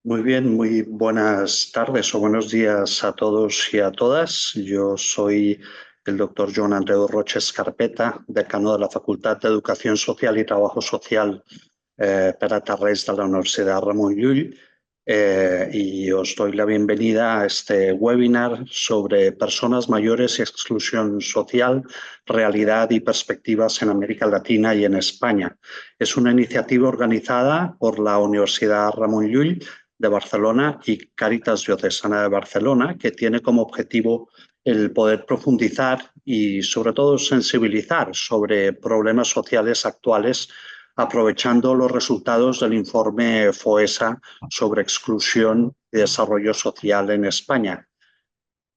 Muy bien, muy buenas tardes o buenos días a todos y a todas. Yo soy el doctor Joan Andreu Rocha Escarpeta, decano de la Facultad de Educación Social y Trabajo Social per a Tarrés de la Universidad Ramon Llull, y os doy la bienvenida a este webinar sobre personas mayores y exclusión social, realidad y perspectivas en América Latina y en España. Es una iniciativa organizada por la Universidad Ramon Llull de Barcelona y Càritas Diocesana de Barcelona, que tiene como objetivo el poder profundizar y sobre todo sensibilizar sobre problemas sociales actuales, aprovechando los resultados del informe FOESA sobre exclusión y desarrollo social en España.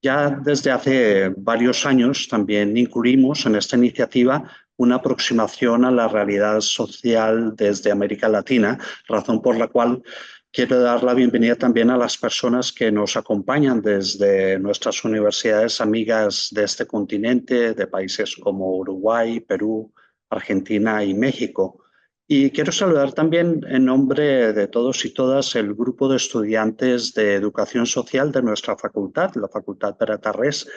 Ya desde hace varios años también incluimos en esta iniciativa una aproximación a la realidad social desde América Latina, razón por la cual quiero dar la bienvenida también a las personas que nos acompañan desde nuestras universidades amigas de este continente, de países como Uruguay, Perú, Argentina y México. Y quiero saludar también en nombre de todos y todas el grupo de estudiantes de Educación Social de nuestra facultad, la Facultad Per a Tarrés,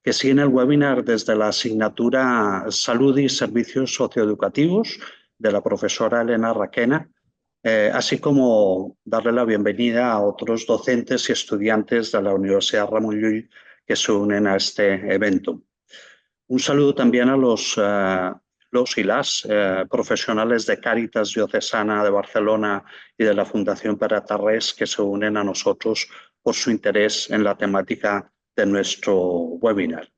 que siguen el webinar desde la asignatura Salud y Servicios Socioeducativos de la profesora Elena Raquena, así como darle la bienvenida a otros docentes y estudiantes de la Universidad Ramon Llull que se unen a este evento. Un saludo también a los y las profesionales de Càritas Diocesana de Barcelona y de la Fundación Per a Tarrés que se unen a nosotros por su interés en la temática de nuestro webinar.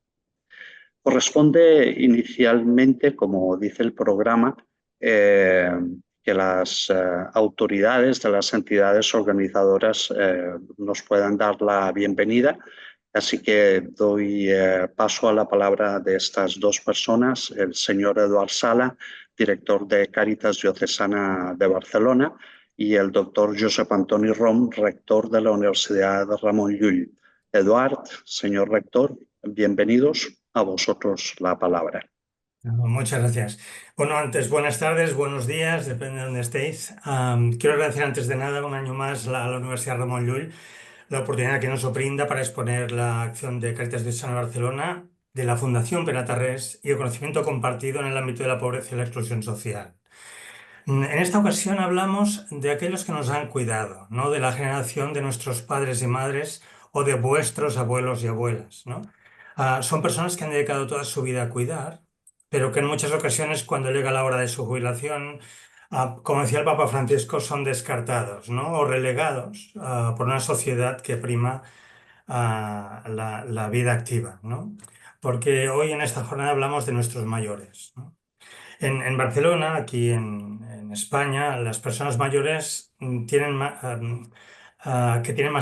Corresponde inicialmente, como dice el programa, que las autoridades de las entidades organizadoras nos puedan dar la bienvenida. Así que doy paso a la palabra de estas dos personas, el señor Eduard Sala, director de Càritas Diocesana de Barcelona, y el doctor Josep Antoni Rom, rector de la Universidad Ramon Llull. Eduard, señor rector, bienvenidos. A vosotros la palabra. Muchas gracias. Bueno, antes, buenas tardes, buenos días, depende de donde estéis. Quiero agradecer antes de nada un año más a la Universidad Ramon Llull la oportunidad que nos brinda para exponer la acción de Càritas Diocesana de Barcelona, de la Fundación Per a Tarrés y el conocimiento compartido en el ámbito de la pobreza y la exclusión social. En esta ocasión hablamos de aquellos que nos han cuidado, no de la generación de nuestros padres y madres o de vuestros abuelos y abuelas, ¿no? Son personas que han dedicado toda su vida a cuidar, pero que en muchas ocasiones cuando llega la hora de su jubilación, como decía el Papa Francisco, son descartados, ¿no? O relegados por una sociedad que prima la vida activa, ¿no? Porque hoy en esta jornada hablamos de nuestros mayores, ¿no? En Barcelona, aquí en España, las personas mayores que tienen más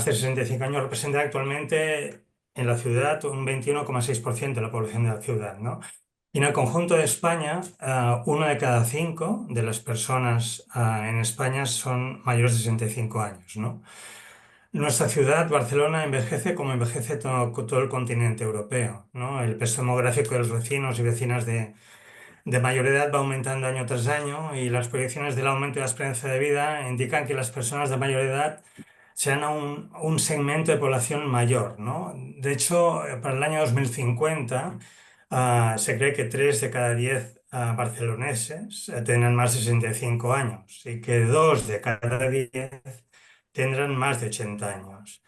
de 65 años representan actualmente en la ciudad un 21,6% de la población de la ciudad, ¿no? Y en el conjunto de España, uno de cada cinco de las personas en España son mayores de 65 años, ¿no? Nuestra ciudad, Barcelona, envejece como envejece todo el continente europeo, ¿no? El peso demográfico de los vecinos y vecinas de mayor edad va aumentando año tras año y las proyecciones del aumento de la esperanza de vida indican que las personas de mayor edad serán un segmento de población mayor, ¿no? De hecho, para el año 2050 se cree que 3 de cada 10 barceloneses tendrán más de 65 años y que 2 de cada 10 tendrán más de 80 años.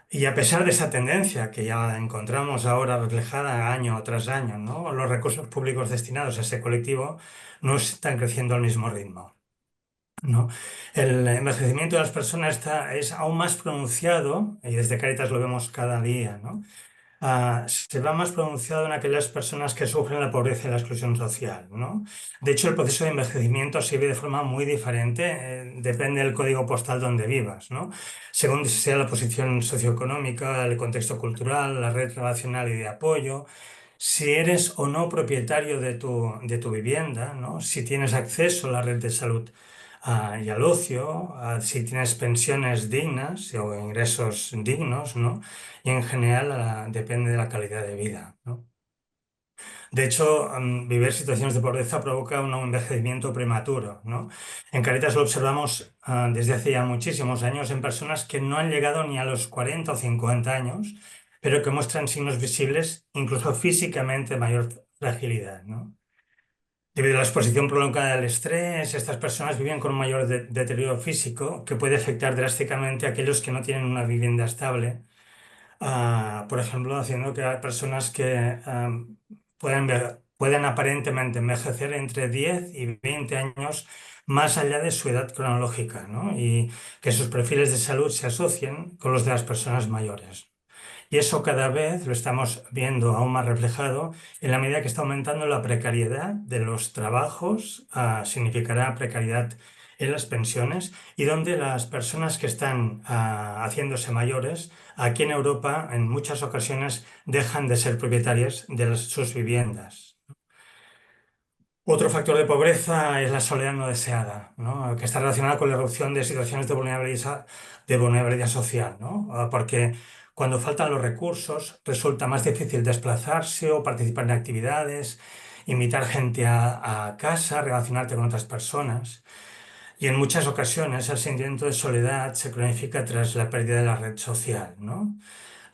Y a pesar de esa tendencia que ya encontramos ahora reflejada año tras año, ¿no? Los recursos públicos destinados a ese colectivo no están creciendo al mismo ritmo, ¿no? El envejecimiento de las personas es aún más pronunciado, y desde Cáritas lo vemos cada día, ¿no? Se va más pronunciado en aquellas personas que sufren la pobreza y la exclusión social, ¿no? De hecho, el proceso de envejecimiento se vive de forma muy diferente, depende del código postal donde vivas, ¿no? Según sea la posición socioeconómica, el contexto cultural, la red relacional y de apoyo, si eres o no propietario de tu vivienda, ¿no? Si tienes acceso a la red de salud y al ocio, si tienes pensiones dignas o ingresos dignos, ¿no? Y en general depende de la calidad de vida, ¿no? De hecho, vivir situaciones de pobreza provoca un envejecimiento prematuro, ¿no? En Cáritas lo observamos desde hace ya muchísimos años en personas que no han llegado ni a los 40 o 50 años, pero que muestran signos visibles, incluso físicamente, de mayor fragilidad, ¿no? Debido a la exposición prolongada al estrés, estas personas viven con un mayor deterioro físico que puede afectar drásticamente a aquellos que no tienen una vivienda estable, por ejemplo, haciendo que hay personas que pueden aparentemente envejecer entre 10 y 20 años más allá de su edad cronológica, ¿no? Y que sus perfiles de salud se asocien con los de las personas mayores. Y eso cada vez lo estamos viendo aún más reflejado en la medida que está aumentando la precariedad de los trabajos, significará precariedad en las pensiones y donde las personas que están haciéndose mayores, aquí en Europa, en muchas ocasiones dejan de ser propietarias de sus viviendas. Otro factor de pobreza es la soledad no deseada, ¿no? Que está relacionada con la erupción de situaciones de vulnerabilidad social, ¿no? Porque cuando faltan los recursos resulta más difícil desplazarse o participar en actividades, invitar gente a casa, relacionarte con otras personas. Y en muchas ocasiones el sentimiento de soledad se cronifica tras la pérdida de la red social, ¿no?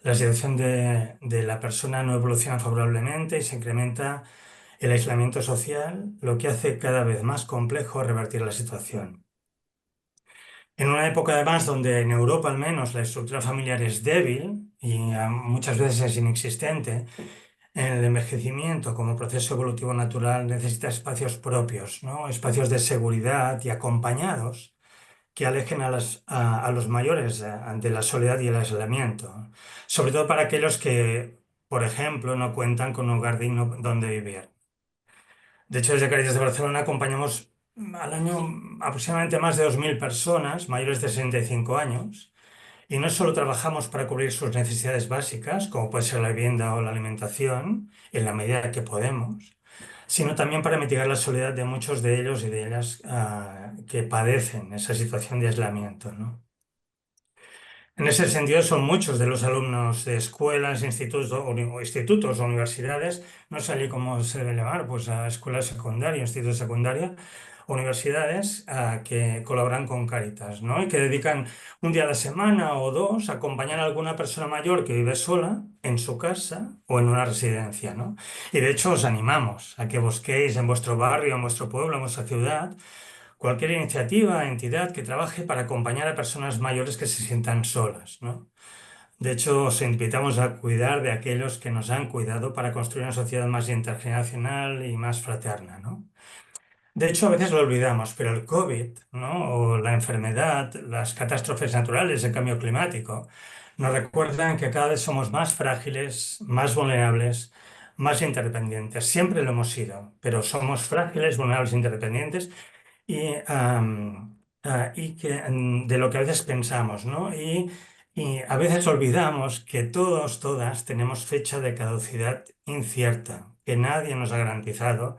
La situación de la persona no evoluciona favorablemente y se incrementa el aislamiento social, lo que hace cada vez más complejo revertir la situación. En una época además donde en Europa al menos la estructura familiar es débil y muchas veces es inexistente, el envejecimiento como proceso evolutivo natural necesita espacios propios, ¿no? Espacios de seguridad y acompañados que alejen a los mayores de la soledad y el aislamiento, sobre todo para aquellos que, por ejemplo, no cuentan con un hogar digno donde vivir. De hecho, desde Caritas de Barcelona acompañamos al año aproximadamente más de 2.000 personas mayores de 65 años y no solo trabajamos para cubrir sus necesidades básicas, como puede ser la vivienda o la alimentación, en la medida que podemos, sino también para mitigar la soledad de muchos de ellos y de ellas que padecen esa situación de aislamiento, ¿no? En ese sentido, son muchos de los alumnos de escuelas, institutos o universidades, no sé allí cómo se debe llamar, pues a escuelas secundarias, institutos de secundaria, universidades que colaboran con Cáritas, ¿no? Y que dedican un día a la semana o dos a acompañar a alguna persona mayor que vive sola en su casa o en una residencia, ¿no? Y de hecho os animamos a que busquéis en vuestro barrio, en vuestro pueblo, en vuestra ciudad cualquier iniciativa, entidad que trabaje para acompañar a personas mayores que se sientan solas, ¿no? De hecho, os invitamos a cuidar de aquellos que nos han cuidado para construir una sociedad más intergeneracional y más fraterna, ¿no? De hecho, a veces lo olvidamos, pero el COVID, ¿no? O la enfermedad, las catástrofes naturales, el cambio climático, nos recuerdan que cada vez somos más frágiles, más vulnerables, más interdependientes. Siempre lo hemos sido, pero somos frágiles, vulnerables, interdependientes y de lo que a veces pensamos, ¿no? Y a veces olvidamos que todos, todas tenemos fecha de caducidad incierta, que nadie nos ha garantizado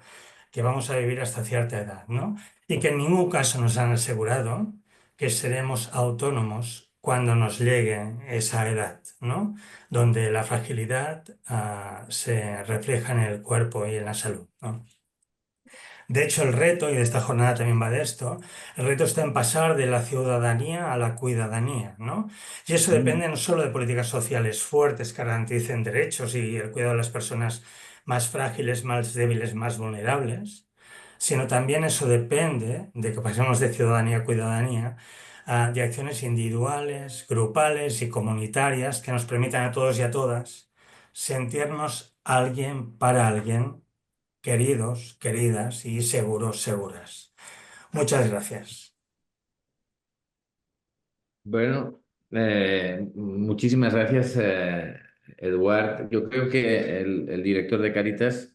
que vamos a vivir hasta cierta edad, ¿no? Y que en ningún caso nos han asegurado que seremos autónomos cuando nos llegue esa edad, ¿no? Donde la fragilidad se refleja en el cuerpo y en la salud, ¿no? De hecho, el reto, y de esta jornada también va de esto, el reto está en pasar de la ciudadanía a la cuidadanía, ¿no? Y eso Mm. depende no solo de políticas sociales fuertes que garanticen derechos y el cuidado de las personas más frágiles, más débiles, más vulnerables, sino también eso depende de que pasemos de ciudadanía a cuidadanía, de acciones individuales, grupales y comunitarias que nos permitan a todos y a todas sentirnos alguien para alguien queridos, queridas y seguros, seguras. Muchas gracias. Bueno, muchísimas gracias, Eduard. Yo creo que el director de Cáritas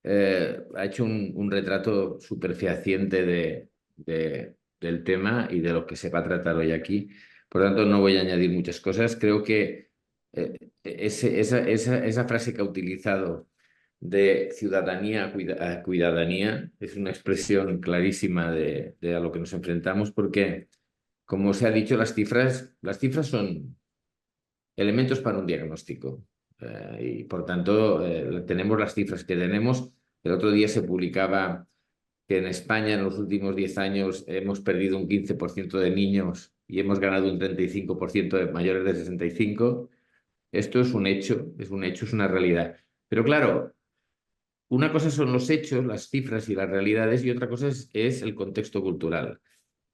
ha hecho un retrato súper fehaciente del tema y de lo que se va a tratar hoy aquí. Por lo tanto, no voy a añadir muchas cosas. Creo que esa frase que ha utilizado de ciudadanía a cuidadanía es una expresión clarísima de a lo que nos enfrentamos porque, como se ha dicho, las cifras son elementos para un diagnóstico. Y por tanto, tenemos las cifras que tenemos. El otro día se publicaba que en España en los últimos 10 años hemos perdido un 15% de niños y hemos ganado un 35% de mayores de 65. Esto es un hecho, es una realidad. Pero claro, una cosa son los hechos, las cifras y las realidades, y otra cosa es el contexto cultural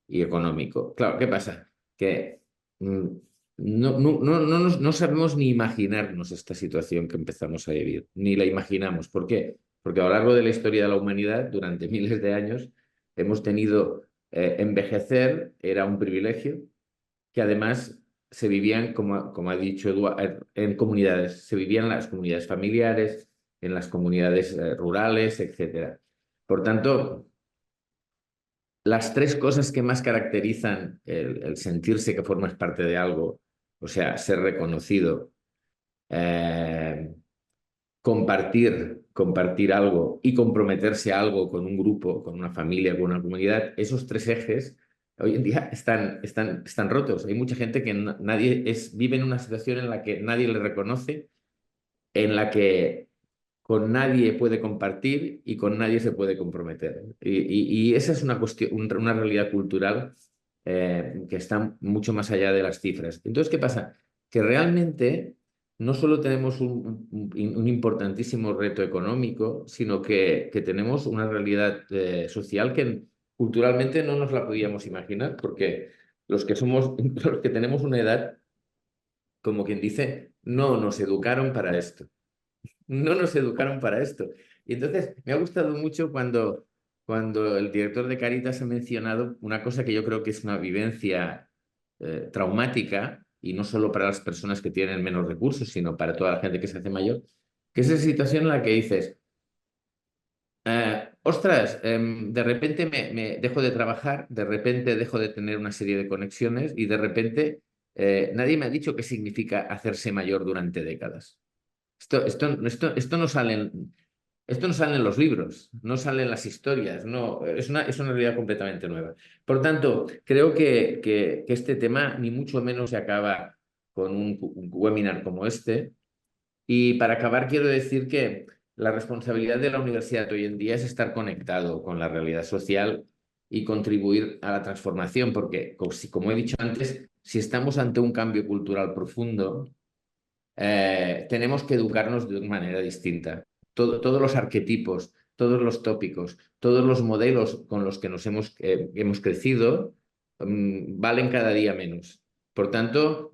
y económico. Claro, ¿qué pasa? Que mm, no sabemos ni imaginarnos esta situación que empezamos a vivir, ni la imaginamos. ¿Por qué? Porque a lo largo de la historia de la humanidad, durante miles de años, hemos tenido envejecer, era un privilegio, que además se vivían, como ha dicho Eduard, en comunidades, se vivían en las comunidades familiares, en las comunidades rurales, etcétera. Por tanto, las tres cosas que más caracterizan el sentirse que formas parte de algo, o sea, ser reconocido, eh, compartir algo y comprometerse a algo con un grupo, con una familia, con una comunidad, esos tres ejes hoy en día están rotos. Hay mucha gente que vive en una situación en la que nadie le reconoce, en la que con nadie puede compartir y con nadie se puede comprometer. Y esa es una cuestión, una realidad cultural que está mucho más allá de las cifras. Entonces, ¿qué pasa? Que realmente no solo tenemos un importantísimo reto económico, sino que tenemos una realidad social que culturalmente no nos la podíamos imaginar, porque los que somos, los que tenemos una edad, como quien dice, no nos educaron para esto. No nos educaron para esto. Y entonces me ha gustado mucho cuando el director de Cáritas ha mencionado una cosa que yo creo que es una vivencia traumática, y no solo para las personas que tienen menos recursos, sino para toda la gente que se hace mayor, que es esa situación en la que dices, ostras, de repente me dejo de trabajar, de repente dejo de tener una serie de conexiones y de repente nadie me ha dicho qué significa hacerse mayor durante décadas. Esto no esto no sale en los libros, no sale en las historias, no, es una realidad completamente nueva. Por tanto, creo que este tema ni mucho menos se acaba con un webinar como este. Y para acabar, quiero decir que la responsabilidad de la universidad hoy en día es estar conectado con la realidad social y contribuir a la transformación, porque, como he dicho antes, si estamos ante un cambio cultural profundo, tenemos que educarnos de una manera distinta. Todos los arquetipos, todos los tópicos, todos los modelos con los que hemos crecido, valen cada día menos. Por tanto,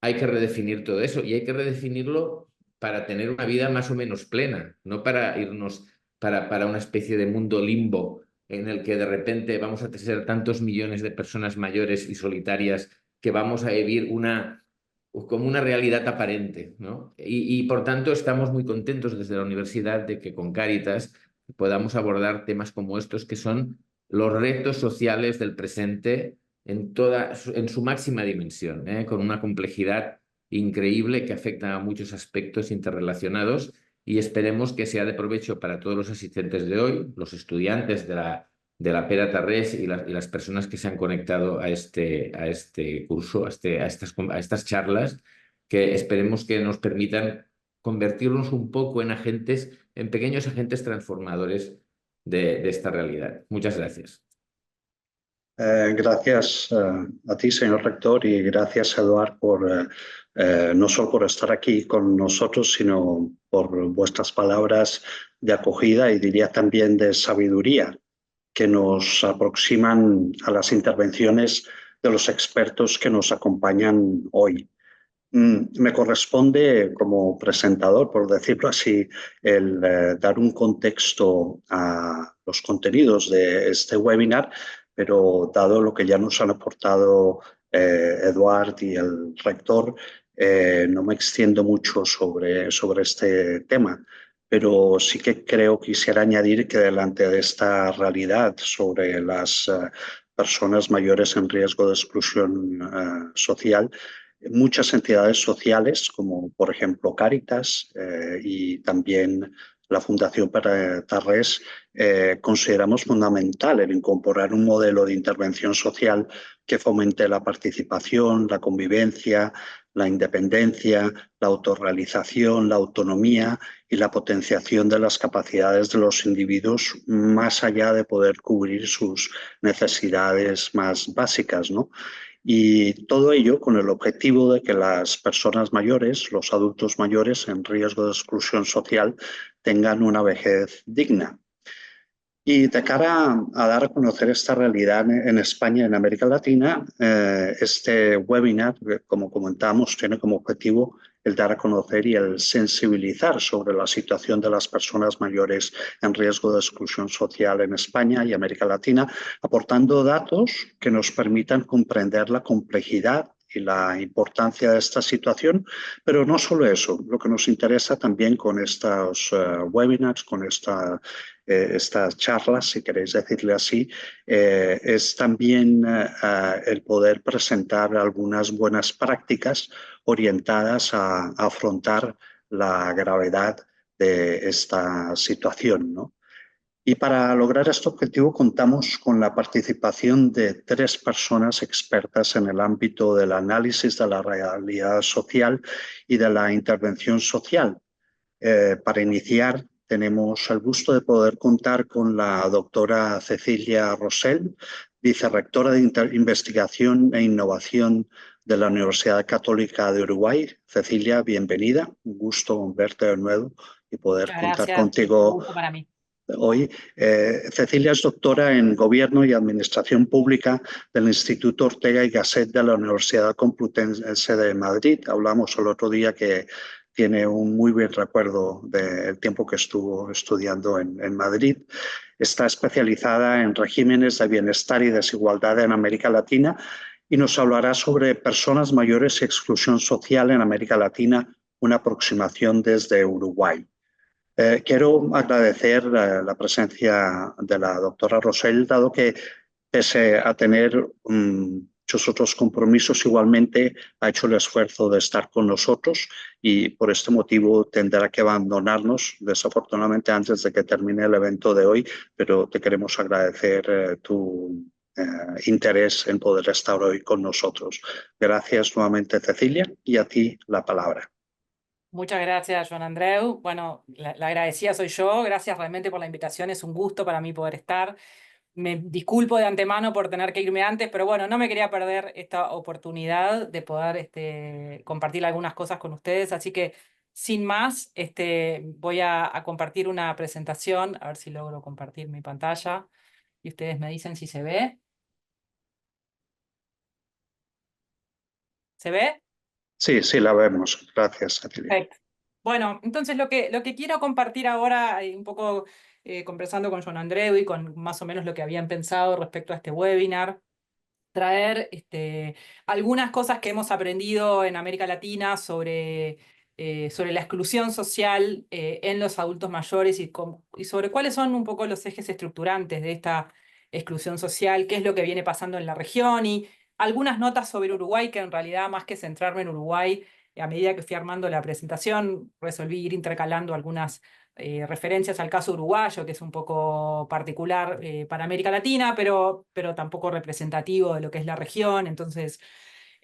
hay que redefinir todo eso y hay que redefinirlo para tener una vida más o menos plena, no para irnos para una especie de mundo limbo en el que de repente vamos a ser tantos millones de personas mayores y solitarias que vamos a vivir como una realidad aparente, ¿no? Y por tanto estamos muy contentos desde la universidad de que con Cáritas podamos abordar temas como estos, que son los retos sociales del presente en su máxima dimensión, con una complejidad increíble que afecta a muchos aspectos interrelacionados, y esperemos que sea de provecho para todos los asistentes de hoy, los estudiantes de la Pere Tarrés y las personas que se han conectado a este curso, a estas charlas, que esperemos que nos permitan convertirnos un poco en pequeños agentes transformadores de esta realidad. Muchas gracias. Gracias a ti, señor rector, y gracias, Eduard, no solo por estar aquí con nosotros, sino por vuestras palabras de acogida y diría también de sabiduría que nos aproximan a las intervenciones de los expertos que nos acompañan hoy. Me corresponde como presentador, por decirlo así, el dar un contexto a los contenidos de este webinar, pero dado lo que ya nos han aportado Eduard y el rector, no me extiendo mucho sobre este tema, pero sí que quisiera añadir que delante de esta realidad sobre las personas mayores en riesgo de exclusión social, muchas entidades sociales, como por ejemplo Cáritas y también la Fundación Pere Tarrés consideramos fundamental el incorporar un modelo de intervención social que fomente la participación, la convivencia, la independencia, la autorrealización, la autonomía y la potenciación de las capacidades de los individuos más allá de poder cubrir sus necesidades más básicas, ¿no? Y todo ello con el objetivo de que las personas mayores, los adultos mayores en riesgo de exclusión social, tengan una vejez digna. Y de cara a dar a conocer esta realidad en España y en América Latina, este webinar, como comentamos, tiene como objetivo el dar a conocer y el sensibilizar sobre la situación de las personas mayores en riesgo de exclusión social en España y América Latina, aportando datos que nos permitan comprender la complejidad y la importancia de esta situación, pero no solo eso, lo que nos interesa también con estos webinars, con estas charlas, si queréis decirle así, es también el poder presentar algunas buenas prácticas orientadas a afrontar la gravedad de esta situación, ¿no? Y para lograr este objetivo contamos con la participación de 3 personas expertas en el ámbito del análisis de la realidad social y de la intervención social. Para iniciar, tenemos el gusto de poder contar con la doctora Cecilia Rosell, vicerrectora de Investigación e Innovación de la Universidad Católica de Uruguay. Cecilia, bienvenida. Un gusto verte de nuevo y poder Muchas contar gracias. contigo Un gusto para mí. hoy. Cecilia es doctora en Gobierno y Administración Pública del Instituto Ortega y Gasset de la Universidad Complutense de Madrid. Hablamos el otro día que tiene un muy buen recuerdo del tiempo que estuvo estudiando en Madrid. Está especializada en regímenes de bienestar y desigualdad en América Latina y nos hablará sobre personas mayores y exclusión social en América Latina, una aproximación desde Uruguay. Quiero agradecer la presencia de la doctora Rosell, dado que pese a tener muchos otros compromisos, igualmente ha hecho el esfuerzo de estar con nosotros y por este motivo tendrá que abandonarnos, desafortunadamente, antes de que termine el evento de hoy, pero te queremos agradecer tu interés en poder estar hoy con nosotros. Gracias nuevamente, Cecilia, y a ti la palabra. Muchas gracias, Joan Andreu. Bueno, la agradecida soy yo. Gracias realmente por la invitación. Es un gusto para mí poder estar. Me disculpo de antemano por tener que irme antes, pero bueno, no me quería perder esta oportunidad de poder compartir algunas cosas con ustedes. Así que, sin más, voy a compartir una presentación. A ver si logro compartir mi pantalla. Y ustedes me dicen si se ve. ¿Se ve? Sí, sí, la vemos. Gracias, Cecilia. Perfecto. Bueno, entonces lo que quiero compartir ahora, un poco conversando con Joan Andreu y con más o menos lo que habían pensado respecto a este webinar, traer algunas cosas que hemos aprendido en América Latina sobre la exclusión social en los adultos mayores y sobre cuáles son un poco los ejes estructurantes de esta exclusión social, qué es lo que viene pasando en la región y algunas notas sobre Uruguay, que en realidad más que centrarme en Uruguay, a medida que fui armando la presentación, resolví ir intercalando algunas referencias al caso uruguayo, que es un poco particular para América Latina, pero tampoco representativo de lo que es la región. Entonces,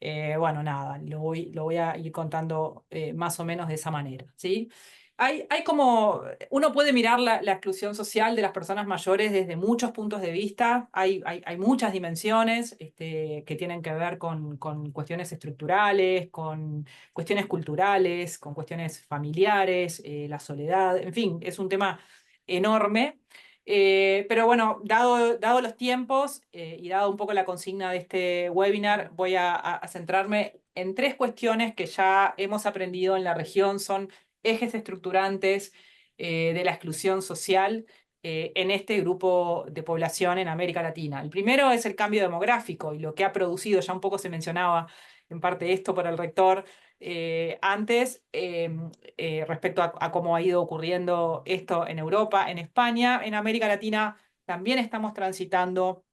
bueno, nada, lo voy a ir contando más o menos de esa manera, ¿sí? Hay como, uno puede mirar la exclusión social de las personas mayores desde muchos puntos de vista, hay muchas dimensiones que tienen que ver con cuestiones estructurales, con cuestiones culturales, con cuestiones familiares, la soledad, en fin, es un tema enorme. Pero bueno, dado los tiempos y dado un poco la consigna de este webinar, voy a centrarme en 3 cuestiones que ya hemos aprendido en la región, son ejes estructurantes de la exclusión social en este grupo de población en América Latina. El primero es el cambio demográfico y lo que ha producido, ya un poco se mencionaba en parte esto por el rector antes, respecto a cómo ha ido ocurriendo esto en Europa, en España, en América Latina también estamos transitando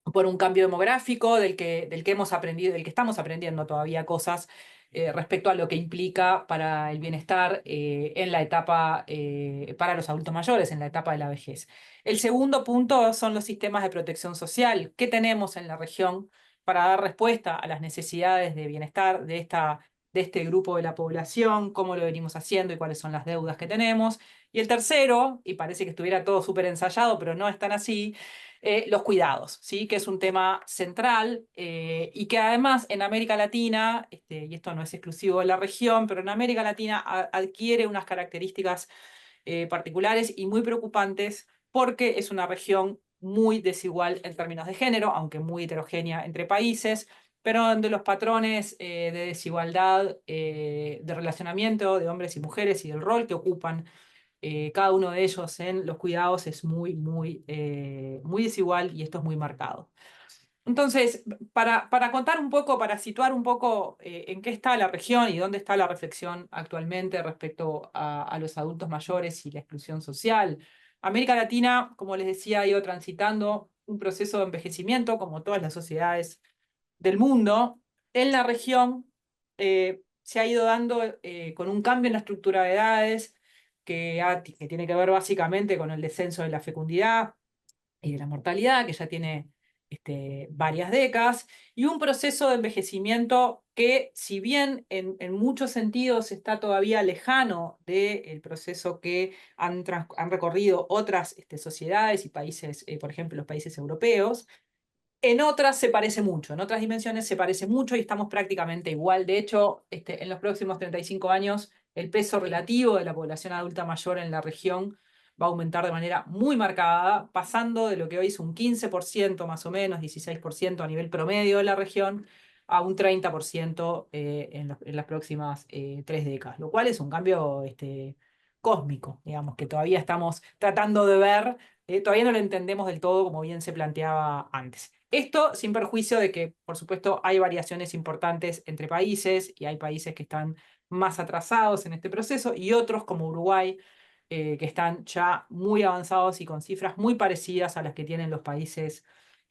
por un cambio demográfico del que hemos aprendido, del que estamos aprendiendo todavía cosas respecto a lo que implica para el bienestar en la etapa, para los adultos mayores, en la etapa de la vejez. El segundo punto son los sistemas de protección social. ¿Qué tenemos en la región para dar respuesta a las necesidades de bienestar de este grupo de la población? ¿Cómo lo venimos haciendo y cuáles son las deudas que tenemos? Y el tercero, y parece que estuviera todo súper ensayado, pero no es tan así, los cuidados, ¿sí? Que es un tema central y que además en América Latina, y esto no es exclusivo de la región, pero en América Latina adquiere unas características particulares y muy preocupantes porque es una región muy desigual en términos de género, aunque muy heterogénea entre países, pero donde los patrones de desigualdad, de relacionamiento de hombres y mujeres y del rol que ocupan cada uno de ellos en los cuidados es muy desigual y esto es muy marcado. Entonces, para contar un poco, para situar un poco en qué está la región y dónde está la reflexión actualmente respecto a los adultos mayores y la exclusión social, América Latina, como les decía, ha ido transitando un proceso de envejecimiento, como todas las sociedades del mundo. En la región se ha ido dando con un cambio en la estructura de edades que tiene que ver básicamente con el descenso de la fecundidad y de la mortalidad, que ya tiene varias décadas, y un proceso de envejecimiento que, si bien en muchos sentidos está todavía lejano del proceso que han recorrido otras sociedades y países, por ejemplo, los países europeos, en otras se parece mucho, en otras dimensiones se parece mucho y estamos prácticamente igual. De hecho, en los próximos 35 años, el peso relativo de la población adulta mayor en la región va a aumentar de manera muy marcada, pasando de lo que hoy es un 15% más o menos, 16% a nivel promedio de la región, a un 30% en las próximas 3 décadas, lo cual es un cambio cósmico, digamos, que todavía estamos tratando de ver, todavía no lo entendemos del todo como bien se planteaba antes. Esto sin perjuicio de que, por supuesto, hay variaciones importantes entre países y hay países que están más atrasados en este proceso y otros como Uruguay, que están ya muy avanzados y con cifras muy parecidas a las que tienen los países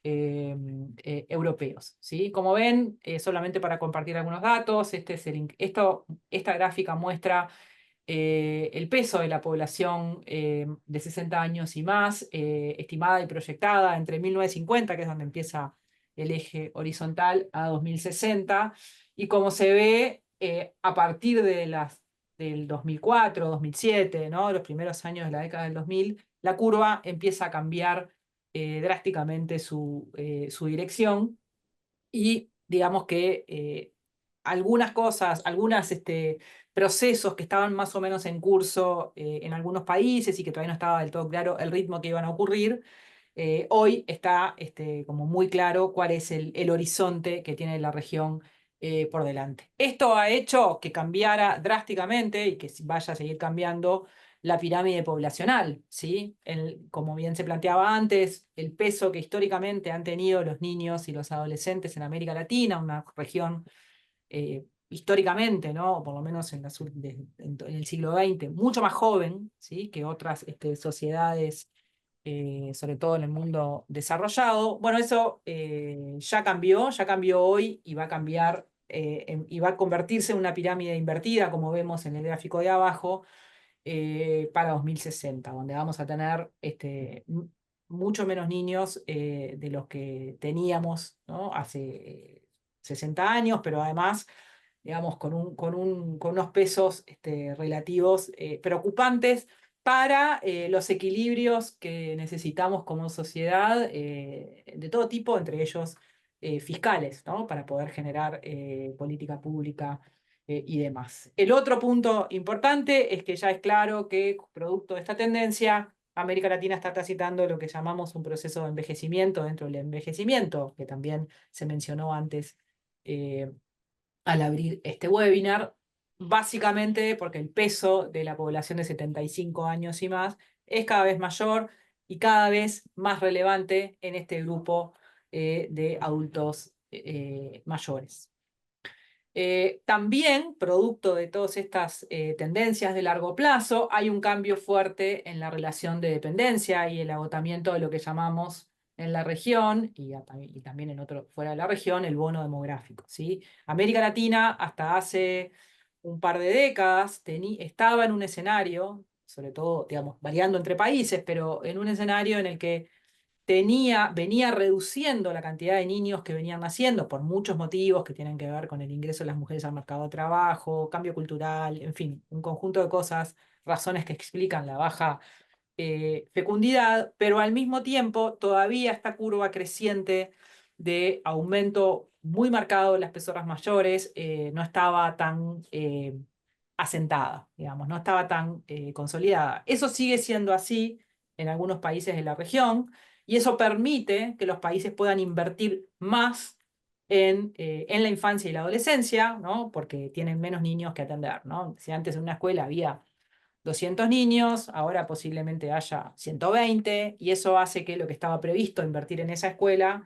europeos, ¿sí? Como ven, solamente para compartir algunos datos, esta gráfica muestra el peso de la población de 60 años y más, estimada y proyectada entre 1950, que es donde empieza el eje horizontal, a 2060, y como se ve, a partir del 2004, 2007, ¿no? Los primeros años de la década del 2000, la curva empieza a cambiar drásticamente su dirección y digamos que algunas cosas, procesos que estaban más o menos en curso en algunos países y que todavía no estaba del todo claro el ritmo que iban a ocurrir, hoy está como muy claro cuál es el horizonte que tiene la región por delante. Esto ha hecho que cambiara drásticamente y que vaya a seguir cambiando la pirámide poblacional, ¿sí? Como bien se planteaba antes, el peso que históricamente han tenido los niños y los adolescentes en América Latina, una región históricamente, ¿no? Por lo menos en el siglo XX, mucho más joven, ¿sí? Que otras sociedades, sobre todo en el mundo desarrollado. Bueno, eso ya cambió hoy y va a cambiar y va a convertirse en una pirámide invertida, como vemos en el gráfico de abajo, para 2060, donde vamos a tener mucho menos niños de los que teníamos, ¿no? Hace 60 años, pero además, digamos, con unos pesos relativos preocupantes para los equilibrios que necesitamos como sociedad de todo tipo, entre ellos fiscales, ¿no? Para poder generar política pública y demás. El otro punto importante es que ya es claro que, producto de esta tendencia, América Latina está transitando lo que llamamos un proceso de envejecimiento dentro del envejecimiento, que también se mencionó antes al abrir este webinar, básicamente porque el peso de la población de 75 años y más es cada vez mayor y cada vez más relevante en este grupo de adultos mayores. También, producto de todas estas tendencias de largo plazo, hay un cambio fuerte en la relación de dependencia y el agotamiento de lo que llamamos en la región y también fuera de la región el bono demográfico, ¿sí? América Latina hasta hace un par de décadas estaba en un escenario, sobre todo, digamos, variando entre países, pero en un escenario en el que venía reduciendo la cantidad de niños que venían naciendo por muchos motivos que tienen que ver con el ingreso de las mujeres al mercado de trabajo, cambio cultural, en fin, un conjunto de cosas, razones que explican la baja fecundidad, pero al mismo tiempo todavía esta curva creciente de aumento muy marcado de las personas mayores no estaba tan asentada, digamos, no estaba tan consolidada. Eso sigue siendo así en algunos países de la región y eso permite que los países puedan invertir más en la infancia y la adolescencia, ¿no? Porque tienen menos niños que atender, ¿no? Si antes en una escuela había 200 niños, ahora posiblemente haya 120, y eso hace que lo que estaba previsto invertir en esa escuela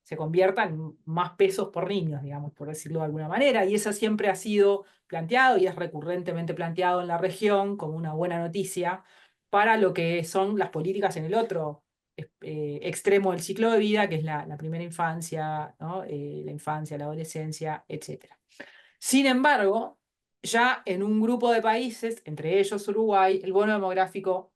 se convierta en más pesos por niños, digamos, por decirlo de alguna manera, y eso siempre ha sido planteado y es recurrentemente planteado en la región como una buena noticia para lo que son las políticas en el otro extremo del ciclo de vida, que es la primera infancia, ¿no? La infancia, la adolescencia, etc. Sin embargo, ya en un grupo de países, entre ellos Uruguay, el bono demográfico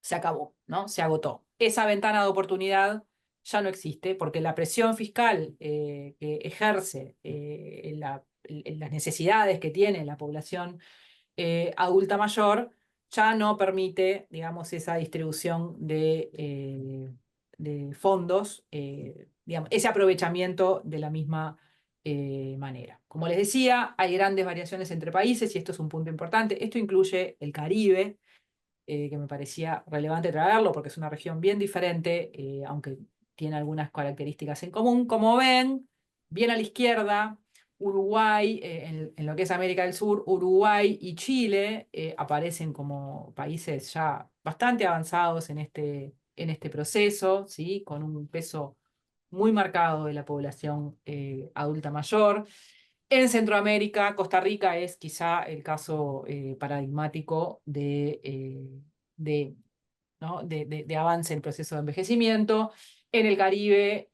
se acabó, ¿no? Se agotó. Esa ventana de oportunidad ya no existe porque la presión fiscal que ejerce en las necesidades que tiene la población adulta mayor ya no permite, digamos, esa distribución de fondos, digamos, ese aprovechamiento de la misma manera. Como les decía, hay grandes variaciones entre países y esto es un punto importante. Esto incluye el Caribe, que me parecía relevante traerlo porque es una región bien diferente, aunque tiene algunas características en común. Como ven, bien a la izquierda, Uruguay, en lo que es América del Sur, Uruguay y Chile aparecen como países ya bastante avanzados en este proceso, ¿sí? Con un peso muy marcado de la población adulta mayor. En Centroamérica, Costa Rica es quizá el caso paradigmático ¿no? de avance en el proceso de envejecimiento. En el Caribe,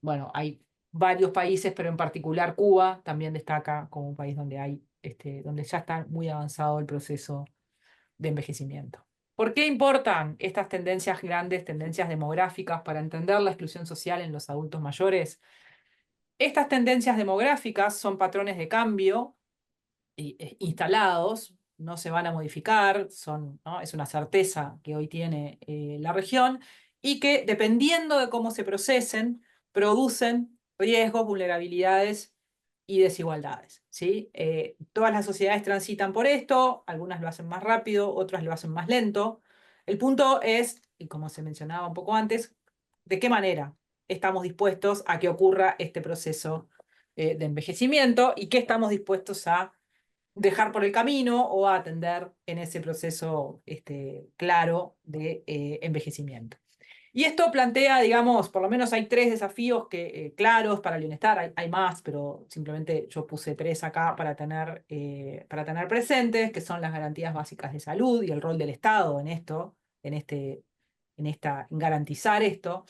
bueno, hay varios países, pero en particular Cuba también destaca como un país donde ya está muy avanzado el proceso de envejecimiento. ¿Por qué importan estas tendencias grandes, tendencias demográficas, para entender la exclusión social en los adultos mayores? Estas tendencias demográficas son patrones de cambio instalados, no se van a modificar, ¿no? Es una certeza que hoy tiene la región y que dependiendo de cómo se procesen, producen riesgos, vulnerabilidades y desigualdades, ¿sí? Todas las sociedades transitan por esto, algunas lo hacen más rápido, otras lo hacen más lento. El punto es, y como se mencionaba un poco antes, ¿de qué manera estamos dispuestos a que ocurra este proceso de envejecimiento y qué estamos dispuestos a dejar por el camino o a atender en ese proceso claro de envejecimiento? Y esto plantea, digamos, por lo menos hay tres desafíos claros para el bienestar. Hay más, pero simplemente yo puse tres acá para tener presentes, que son las garantías básicas de salud y el rol del Estado en esto, en garantizar esto,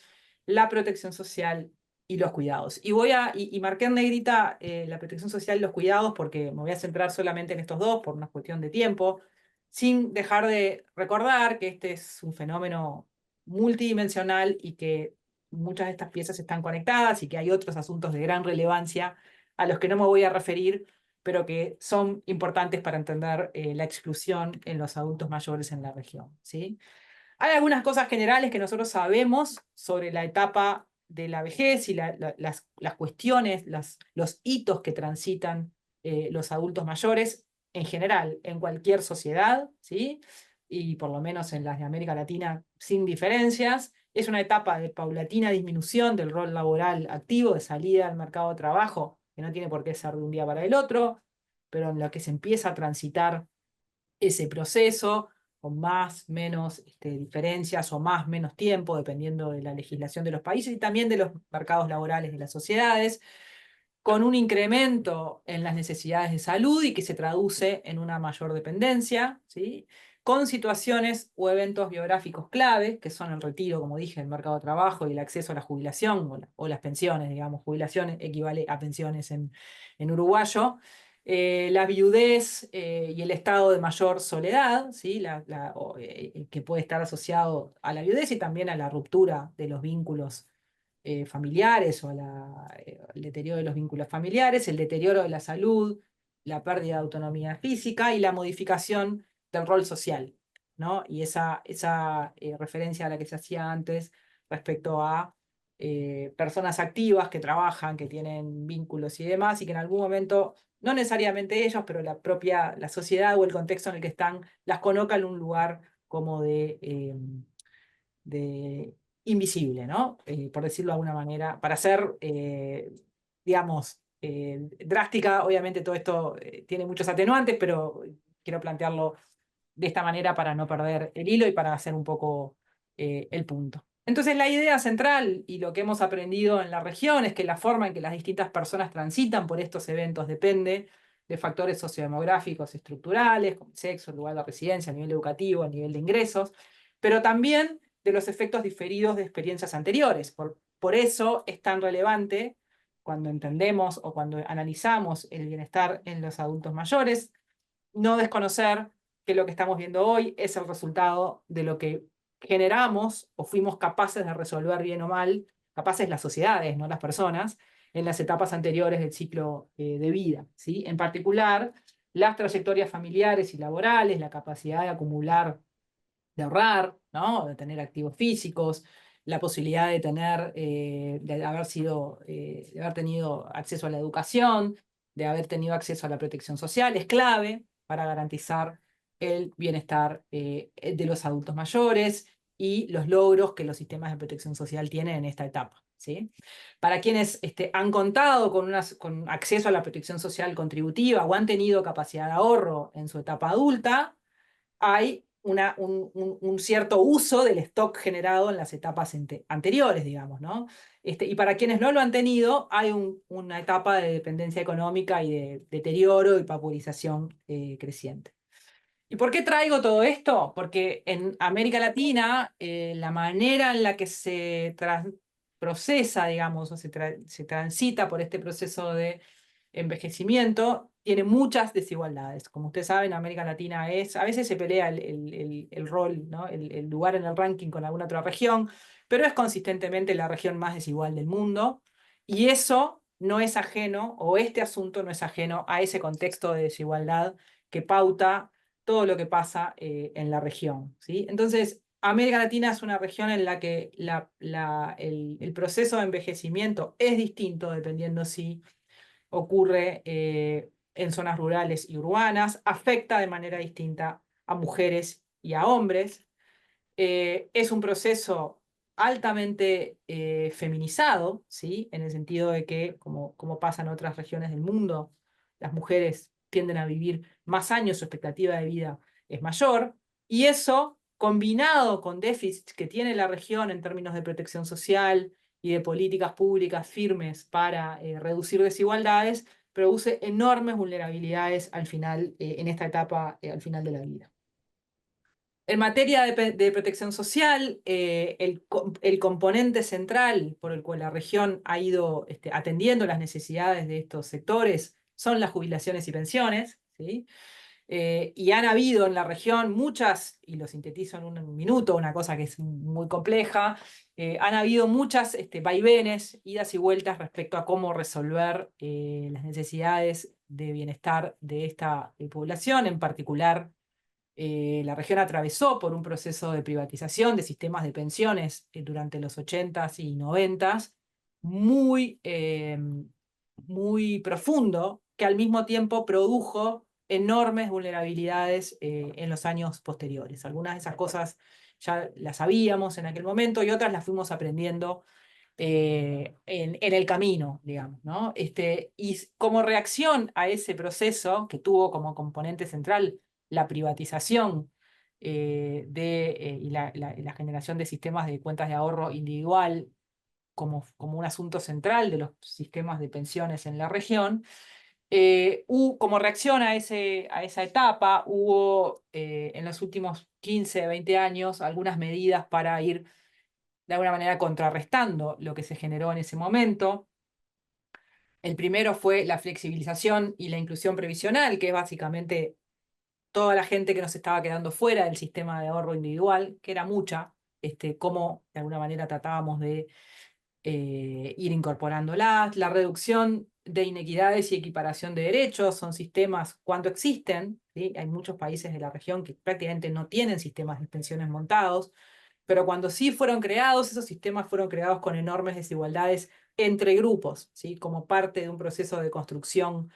la protección social y los cuidados. Y marqué en negrita la protección social y los cuidados porque me voy a centrar solamente en estos dos por una cuestión de tiempo, sin dejar de recordar que este es un fenómeno multidimensional y que muchas de estas piezas están conectadas y que hay otros asuntos de gran relevancia a los que no me voy a referir, pero que son importantes para entender la exclusión en los adultos mayores en la región, ¿sí? Hay algunas cosas generales que nosotros sabemos sobre la etapa de la vejez y las cuestiones, los hitos que transitan los adultos mayores en general, en cualquier sociedad, ¿sí? Y por lo menos en las de América Latina, sin diferencias. Es una etapa de paulatina disminución del rol laboral activo, de salida al mercado de trabajo, que no tiene por qué ser de un día para el otro, pero en la que se empieza a transitar ese proceso con más, menos diferencias o más, menos tiempo, dependiendo de la legislación de los países y también de los mercados laborales de las sociedades, con un incremento en las necesidades de salud y que se traduce en una mayor dependencia, ¿sí? con situaciones o eventos biográficos clave, que son el retiro, como dije, el mercado de trabajo y el acceso a la jubilación o las pensiones, digamos, jubilación equivale a pensiones en uruguayo, la viudez y el estado de mayor soledad, ¿sí? Que puede estar asociado a la viudez y también a la ruptura de los vínculos familiares o al deterioro de los vínculos familiares, el deterioro de la salud, la pérdida de autonomía física y la modificación del rol social, ¿no? Y esa referencia a la que se hacía antes respecto a personas activas que trabajan, que tienen vínculos y demás, y que en algún momento, no necesariamente ellos, pero la sociedad o el contexto en el que están, las coloca en un lugar como de invisible, ¿no? Por decirlo de alguna manera, para ser, digamos, drástica, obviamente todo esto tiene muchos atenuantes, pero quiero plantearlo de esta manera para no perder el hilo y para hacer un poco el punto. Entonces la idea central y lo que hemos aprendido en la región es que la forma en que las distintas personas transitan por estos eventos depende de factores sociodemográficos estructurales, como sexo, lugar de residencia, nivel educativo, nivel de ingresos, pero también de los efectos diferidos de experiencias anteriores. Por eso es tan relevante cuando entendemos o cuando analizamos el bienestar en los adultos mayores, no desconocer que lo que estamos viendo hoy es el resultado de lo que generamos o fuimos capaces de resolver bien o mal, capaces las sociedades, no las personas, en las etapas anteriores del ciclo de vida, ¿sí? En particular, las trayectorias familiares y laborales, la capacidad de acumular, de ahorrar, ¿no? De tener activos físicos, la posibilidad de tener, de haber tenido acceso a la educación, de haber tenido acceso a la protección social, es clave para garantizar el bienestar de los adultos mayores y los logros que los sistemas de protección social tienen en esta etapa, ¿sí? Para quienes han contado con acceso a la protección social contributiva o han tenido capacidad de ahorro en su etapa adulta, hay un cierto uso del stock generado en las etapas anteriores, digamos, ¿no? Y para quienes no lo han tenido, hay una etapa de dependencia económica y de deterioro y pauperización creciente. ¿Y por qué traigo todo esto? Porque en América Latina, la manera en la que se procesa, digamos, o se transita por este proceso de envejecimiento, tiene muchas desigualdades. Como ustedes saben, América Latina a veces se pelea el rol, ¿no? El lugar en el ranking con alguna otra región, pero es consistentemente la región más desigual del mundo, y eso no es ajeno, o este asunto no es ajeno a ese contexto de desigualdad que pauta todo lo que pasa en la región, ¿sí? Entonces, América Latina es una región en la que el proceso de envejecimiento es distinto dependiendo si ocurre en zonas rurales y urbanas, afecta de manera distinta a mujeres y a hombres. Es un proceso altamente feminizado, ¿sí? En el sentido de que, como pasa en otras regiones del mundo, las mujeres tienden a vivir más años, su expectativa de vida es mayor, y eso, combinado con déficits que tiene la región en términos de protección social y de políticas públicas firmes para reducir desigualdades, produce enormes vulnerabilidades al final, en esta etapa, al final de la vida. En materia de protección social, el componente central por el cual la región ha ido atendiendo las necesidades de estos sectores son las jubilaciones y pensiones, ¿sí? Y han habido en la región muchas, y lo sintetizo en un minuto, una cosa que es muy compleja, han habido muchas vaivenes, idas y vueltas respecto a cómo resolver las necesidades de bienestar de esta población, en particular. La región atravesó por un proceso de privatización de sistemas de pensiones durante los 80s y 90s muy profundo, que al mismo tiempo produjo enormes vulnerabilidades en los años posteriores. Algunas de esas cosas ya las sabíamos en aquel momento y otras las fuimos aprendiendo en el camino, digamos, ¿no? Y como reacción a ese proceso que tuvo como componente central la privatización y la generación de sistemas de cuentas de ahorro individual como un asunto central de los sistemas de pensiones en la región, Como reacción a esa etapa, hubo en los últimos 15, 20 años algunas medidas para ir de alguna manera contrarrestando lo que se generó en ese momento. El primero fue la flexibilización y la inclusión previsional, que es básicamente toda la gente que nos estaba quedando fuera del sistema de ahorro individual, que era mucha, cómo de alguna manera tratábamos de ir incorporándolas, la reducción de inequidades y equiparación de derechos, son sistemas cuando existen, ¿sí? Hay muchos países de la región que prácticamente no tienen sistemas de pensiones montados, pero cuando sí fueron creados, esos sistemas fueron creados con enormes desigualdades entre grupos, ¿sí? Como parte de un proceso de construcción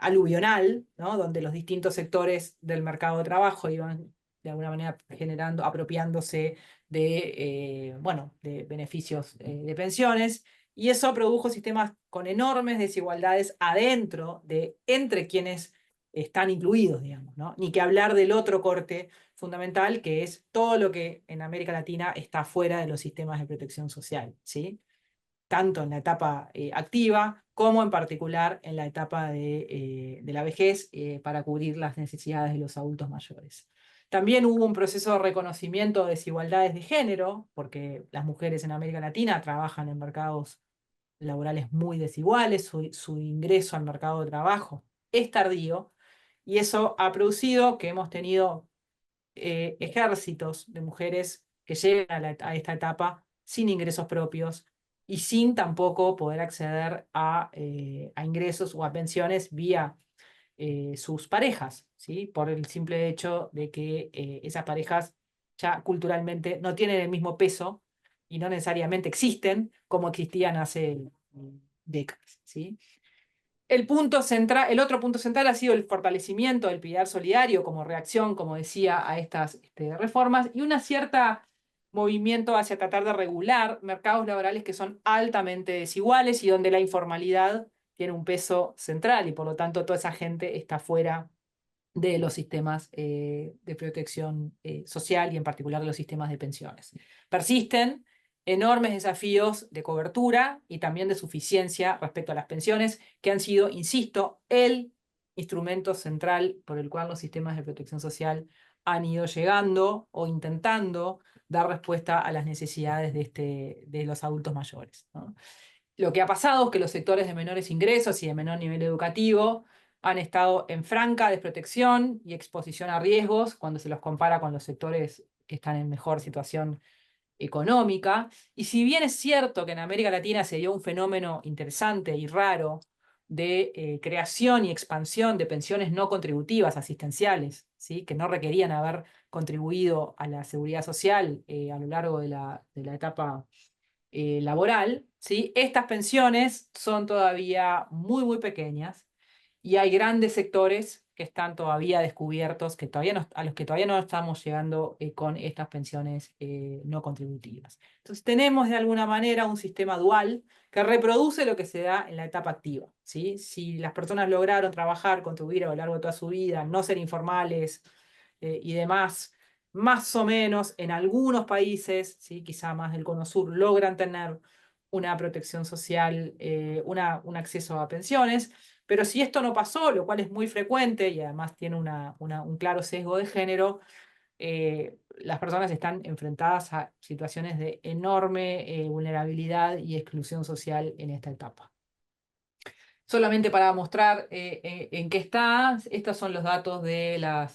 aluvional, ¿no? Donde los distintos sectores del mercado de trabajo iban de alguna manera generando, apropiándose de beneficios de pensiones, y eso produjo sistemas con enormes desigualdades adentro, entre quienes están incluidos, digamos, ¿no? Ni que hablar del otro corte fundamental, que es todo lo que en América Latina está fuera de los sistemas de protección social, ¿sí? Tanto en la etapa activa como en particular en la etapa de la vejez para cubrir las necesidades de los adultos mayores. También hubo un proceso de reconocimiento de desigualdades de género, porque las mujeres en América Latina trabajan en mercados laborales muy desiguales, su ingreso al mercado de trabajo es tardío, y eso ha producido que hemos tenido ejércitos de mujeres que llegan a esta etapa sin ingresos propios y sin tampoco poder acceder a ingresos o a pensiones vía sus parejas, ¿sí? Por el simple hecho de que esas parejas ya culturalmente no tienen el mismo peso y no necesariamente existen como existían hace décadas, ¿sí? El otro punto central ha sido el fortalecimiento del pilar solidario como reacción, como decía, a estas reformas, y una cierta movimiento hacia tratar de regular mercados laborales que son altamente desiguales y donde la informalidad tiene un peso central y por lo tanto toda esa gente está fuera de los sistemas de protección social y en particular de los sistemas de pensiones. Persisten enormes desafíos de cobertura y también de suficiencia respecto a las pensiones, que han sido, insisto, el instrumento central por el cual los sistemas de protección social han ido llegando o intentando dar respuesta a las necesidades de los adultos mayores, ¿no? Lo que ha pasado es que los sectores de menores ingresos y de menor nivel educativo han estado en franca desprotección y exposición a riesgos cuando se los compara con los sectores que están en mejor situación económica. Y si bien es cierto que en América Latina se dio un fenómeno interesante y raro de creación y expansión de pensiones no contributivas asistenciales, ¿sí? Que no requerían haber contribuido a la seguridad social a lo largo de la etapa laboral, ¿sí? Estas pensiones son todavía muy, muy pequeñas y hay grandes sectores que están todavía descubiertos, a los que todavía no estamos llegando con estas pensiones no contributivas. Entonces tenemos de alguna manera un sistema dual que reproduce lo que se da en la etapa activa, ¿sí? Si las personas lograron trabajar, contribuir a lo largo de toda su vida, no ser informales y demás, más o menos en algunos países, ¿sí? Quizá más del Cono Sur, logran tener una protección social, un acceso a pensiones, pero si esto no pasó, lo cual es muy frecuente y además tiene un claro sesgo de género, las personas están enfrentadas a situaciones de enorme vulnerabilidad y exclusión social en esta etapa. Solamente para mostrar en qué está, estos son los datos de la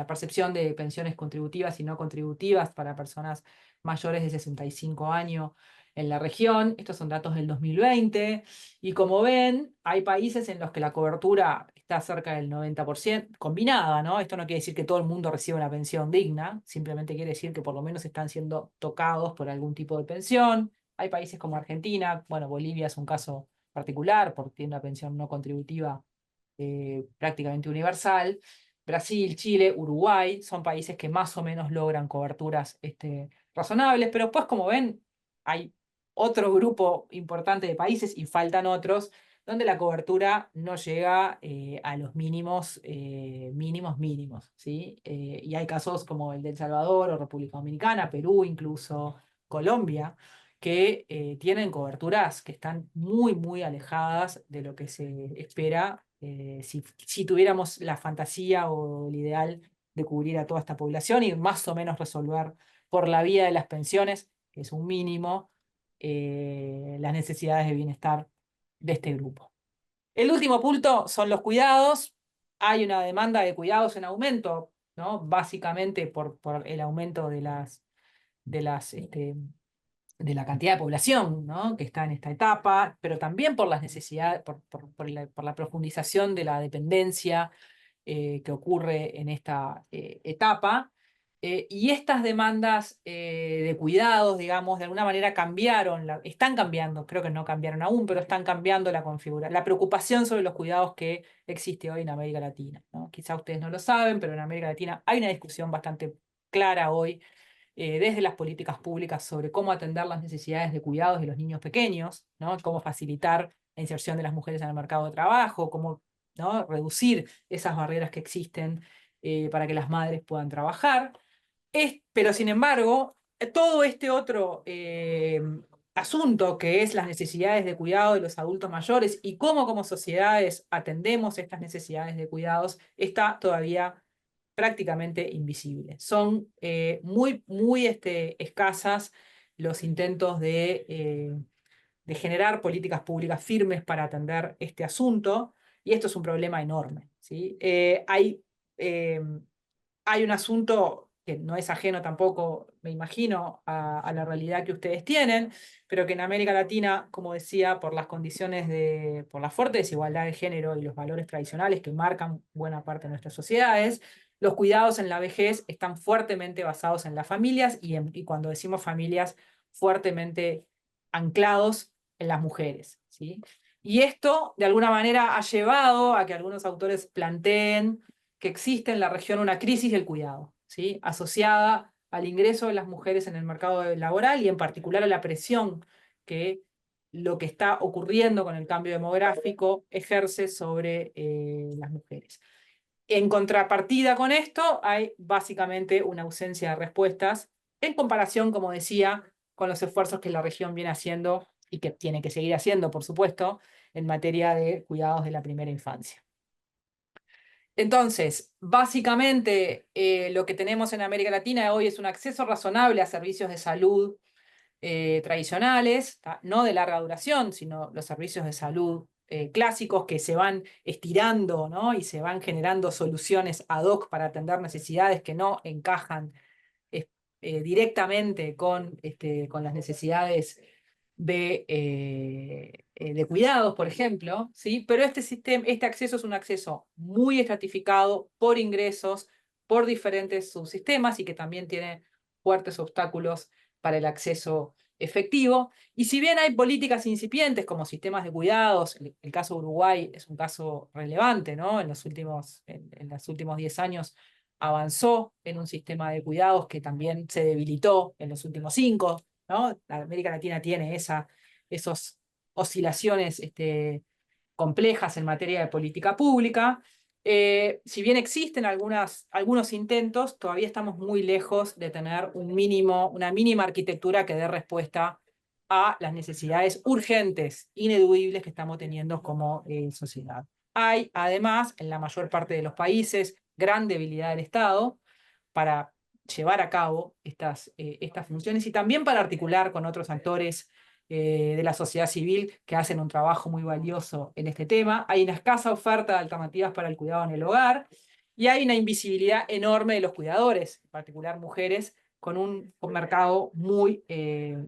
percepción de pensiones contributivas y no contributivas para personas mayores de 65 años en la región. Estos son datos del 2020 y como ven, hay países en los que la cobertura está cerca del 90% combinada, ¿no? Esto no quiere decir que todo el mundo reciba una pensión digna, simplemente quiere decir que por lo menos están siendo tocados por algún tipo de pensión. Hay países como Argentina, bueno, Bolivia es un caso particular porque tiene una pensión no contributiva prácticamente universal. Brasil, Chile, Uruguay son países que más o menos logran coberturas razonables, pero pues como ven, hay otro grupo importante de países y faltan otros donde la cobertura no llega a los mínimos, ¿sí? Y hay casos como el de El Salvador o República Dominicana, Perú, incluso Colombia, que tienen coberturas que están muy, muy alejadas de lo que se espera si tuviéramos la fantasía o el ideal de cubrir a toda esta población y más o menos resolver por la vía de las pensiones, que es un mínimo, las necesidades de bienestar de este grupo. El último punto son los cuidados. Hay una demanda de cuidados en aumento, ¿no? Básicamente por el aumento de la cantidad de población, ¿no? Que está en esta etapa, pero también por las necesidades, por la profundización de la dependencia que ocurre en esta etapa. Y estas demandas de cuidados, digamos, de alguna manera cambiaron, están cambiando, creo que no cambiaron aún, pero están cambiando la configuración, la preocupación sobre los cuidados que existe hoy en América Latina, ¿no? Quizá ustedes no lo saben, pero en América Latina hay una discusión bastante clara hoy desde las políticas públicas sobre cómo atender las necesidades de cuidados de los niños pequeños, ¿no? Cómo facilitar la inserción de las mujeres en el mercado de trabajo, cómo, ¿no?, reducir esas barreras que existen para que las madres puedan trabajar. Pero sin embargo, todo este otro asunto que es las necesidades de cuidado de los adultos mayores y cómo como sociedades atendemos estas necesidades de cuidados está todavía prácticamente invisible. Son muy, muy escasas los intentos de generar políticas públicas firmes para atender este asunto, y esto es un problema enorme, ¿sí? Hay un asunto que no es ajeno tampoco, me imagino, a la realidad que ustedes tienen, pero que en América Latina, como decía, por las condiciones por la fuerte desigualdad de género y los valores tradicionales que marcan buena parte de nuestras sociedades, los cuidados en la vejez están fuertemente basados en las familias y cuando decimos familias, fuertemente anclados en las mujeres, ¿sí? Y esto, de alguna manera, ha llevado a que algunos autores planteen que existe en la región una crisis del cuidado, ¿sí?, asociada al ingreso de las mujeres en el mercado laboral y en particular a la presión que lo que está ocurriendo con el cambio demográfico ejerce sobre las mujeres. En contrapartida con esto, hay básicamente una ausencia de respuestas en comparación, como decía, con los esfuerzos que la región viene haciendo y que tiene que seguir haciendo, por supuesto, en materia de cuidados de la primera infancia. Entonces, básicamente, lo que tenemos en América Latina hoy es un acceso razonable a servicios de salud tradicionales, no de larga duración, sino los servicios de salud clásicos que se van estirando, ¿no?, y se van generando soluciones ad hoc para atender necesidades que no encajan directamente con las necesidades de cuidados, por ejemplo, ¿sí? Pero este acceso es un acceso muy estratificado por ingresos, por diferentes subsistemas y que también tiene fuertes obstáculos para el acceso efectivo. Y si bien hay políticas incipientes como sistemas de cuidados, el caso de Uruguay es un caso relevante, ¿no? En los últimos 10 años avanzó en un sistema de cuidados que también se debilitó en los últimos 5, ¿no? América Latina tiene esas oscilaciones complejas en materia de política pública. Si bien existen algunos intentos, todavía estamos muy lejos de tener una mínima arquitectura que dé respuesta a las necesidades urgentes, ineludibles que estamos teniendo como sociedad. Hay, además, en la mayor parte de los países, gran debilidad del Estado para llevar a cabo estas funciones y también para articular con otros actores de la sociedad civil que hacen un trabajo muy valioso en este tema. Hay una escasa oferta de alternativas para el cuidado en el hogar y hay una invisibilidad enorme de los cuidadores, en particular mujeres, con un mercado muy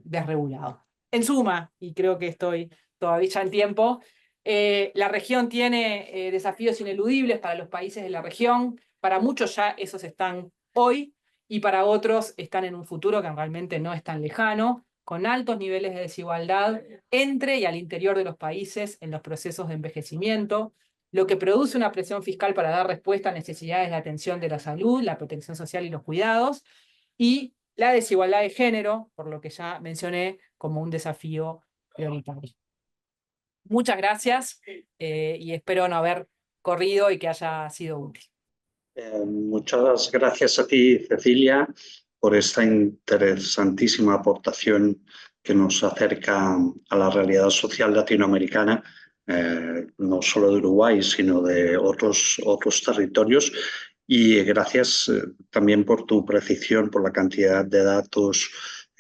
desregulado. En suma, y creo que estoy todavía ya en tiempo, la región tiene desafíos ineludibles para los países de la región. Para muchos ya esos están hoy y para otros están en un futuro que realmente no es tan lejano, con altos niveles de desigualdad entre y al interior de los países en los procesos de envejecimiento, lo que produce una presión fiscal para dar respuesta a necesidades de atención de la salud, la protección social y los cuidados, y la desigualdad de género, por lo que ya mencioné, como un desafío prioritario. Muchas gracias y espero no haber corrido y que haya sido útil. Muchas gracias a ti, Cecilia, por esta interesantísima aportación que nos acerca a la realidad social latinoamericana, no solo de Uruguay, sino de otros territorios. Y gracias también por tu precisión, por la cantidad de datos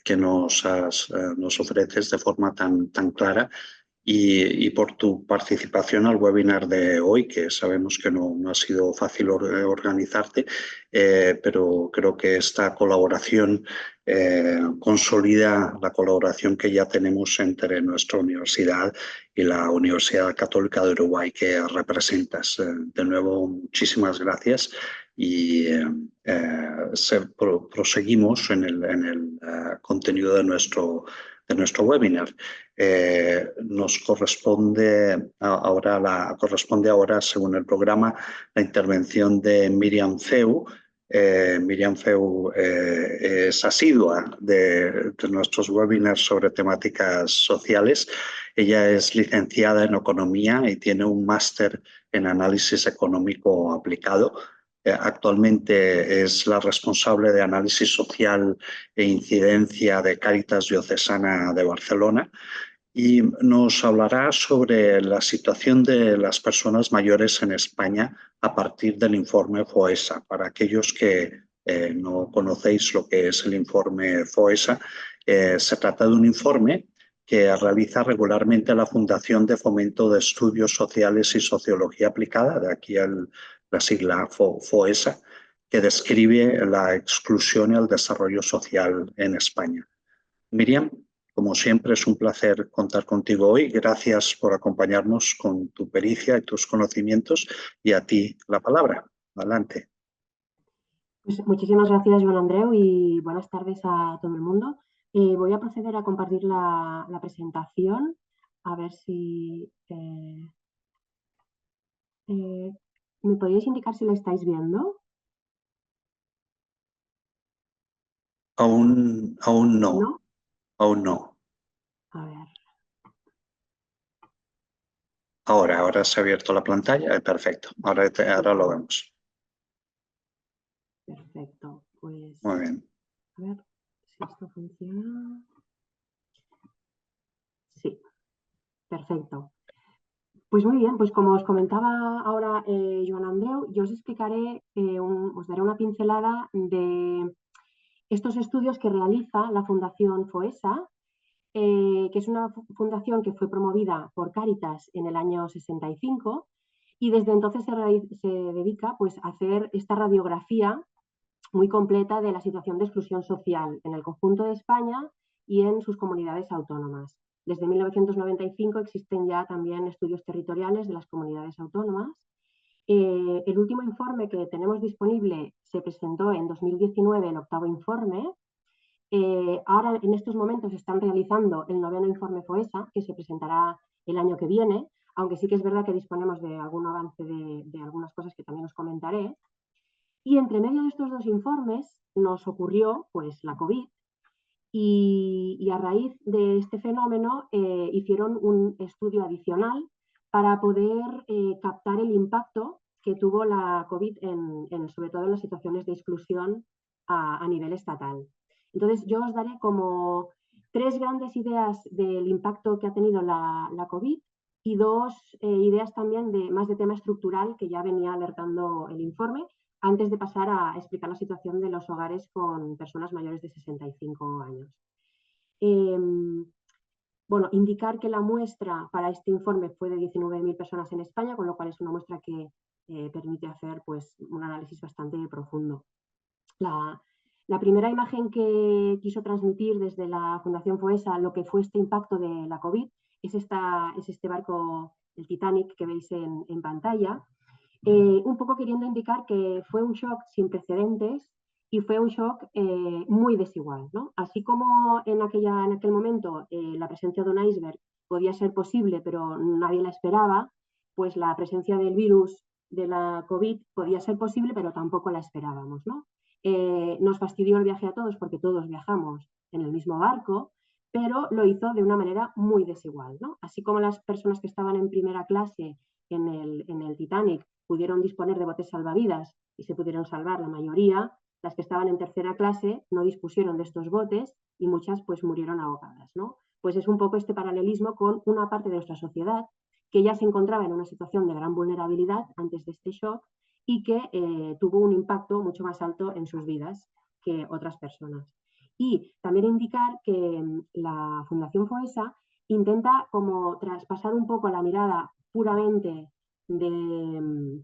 que nos ofreces de forma tan clara y por tu participación al webinar de hoy, que sabemos que no ha sido fácil organizarte, pero creo que esta colaboración consolida la colaboración que ya tenemos entre nuestra universidad y la Universidad Católica de Uruguay que representas. De nuevo, muchísimas gracias y proseguimos en el contenido de nuestro webinar. Nos corresponde ahora, según el programa, la intervención de Miriam Feu. Miriam Feu es asidua de nuestros webinars sobre temáticas sociales. Ella es licenciada en Economía y tiene un máster en Análisis Económico Aplicado. Actualmente es la responsable de Análisis Social e Incidencia de Cáritas Diocesana de Barcelona y nos hablará sobre la situación de las personas mayores en España a partir del informe FOESA. Para aquellos que no conocéis lo que es el informe FOESA, se trata de un informe que realiza regularmente la Fundación de Fomento de Estudios Sociales y Sociología Aplicada, de aquí la sigla FOESA, que describe la exclusión y el desarrollo social en España. Miriam, como siempre, es un placer contar contigo hoy. Gracias por acompañarnos con tu pericia y tus conocimientos. Y a ti la palabra. Adelante. Pues muchísimas gracias, Joan Andreu, y buenas tardes a todo el mundo. Voy a proceder a compartir la presentación. A ver si... ¿me podéis indicar si la estáis viendo? Aún no. ¿No? Aún no. A ver. Ahora se ha abierto la pantalla. Perfecto. Ahora lo vemos. Perfecto. Pues... Muy bien. A ver si esto funciona. Sí. Perfecto. Pues muy bien, pues como os comentaba ahora Joan Andreu, yo os explicaré, os daré una pincelada de estos estudios que realiza la Fundación FOESA, que es una fundación que fue promovida por Cáritas en el año 65 y desde entonces se dedica pues, a hacer esta radiografía muy completa de la situación de exclusión social en el conjunto de España y en sus comunidades autónomas. Desde 1995 existen ya también estudios territoriales de las comunidades autónomas. El último informe que tenemos disponible se presentó en 2019, el 8º informe. Ahora, en estos momentos, están realizando el 9º informe FOESA, que se presentará el año que viene, aunque sí que es verdad que disponemos de algún avance de algunas cosas que también os comentaré. Y entre medio de estos dos informes nos ocurrió pues, la COVID, y a raíz de este fenómeno hicieron un estudio adicional para poder captar el impacto que tuvo la COVID sobre todo en las situaciones de exclusión a nivel estatal. Entonces yo os daré como 3 grandes ideas del impacto que ha tenido la COVID y 2 ideas también más de tema estructural que ya venía alertando el informe, antes de pasar a explicar la situación de los hogares con personas mayores de 65 años. Bueno, indicar que la muestra para este informe fue de 19.000 personas en España, con lo cual es una muestra que permite hacer pues, un análisis bastante profundo. La primera imagen que quiso transmitir desde la Fundación FOESA lo que fue este impacto de la COVID es este barco, el Titanic, que veis en pantalla. Un poco queriendo indicar que fue un shock sin precedentes y fue un shock muy desigual, ¿no? Así como en aquel momento la presencia de un iceberg podía ser posible, pero nadie la esperaba, pues la presencia del virus de la COVID podía ser posible, pero tampoco la esperábamos, ¿no? Nos fastidió el viaje a todos porque todos viajamos en el mismo barco, pero lo hizo de una manera muy desigual, ¿no? Así como las personas que estaban en primera clase en el Titanic pudieron disponer de botes salvavidas y se pudieron salvar la mayoría, las que estaban en tercera clase no dispusieron de estos botes y muchas pues murieron ahogadas, ¿no? Pues es un poco este paralelismo con una parte de nuestra sociedad que ya se encontraba en una situación de gran vulnerabilidad antes de este shock y que tuvo un impacto mucho más alto en sus vidas que otras personas. Y también indicar que la Fundación FOESA intenta como traspasar un poco la mirada puramente de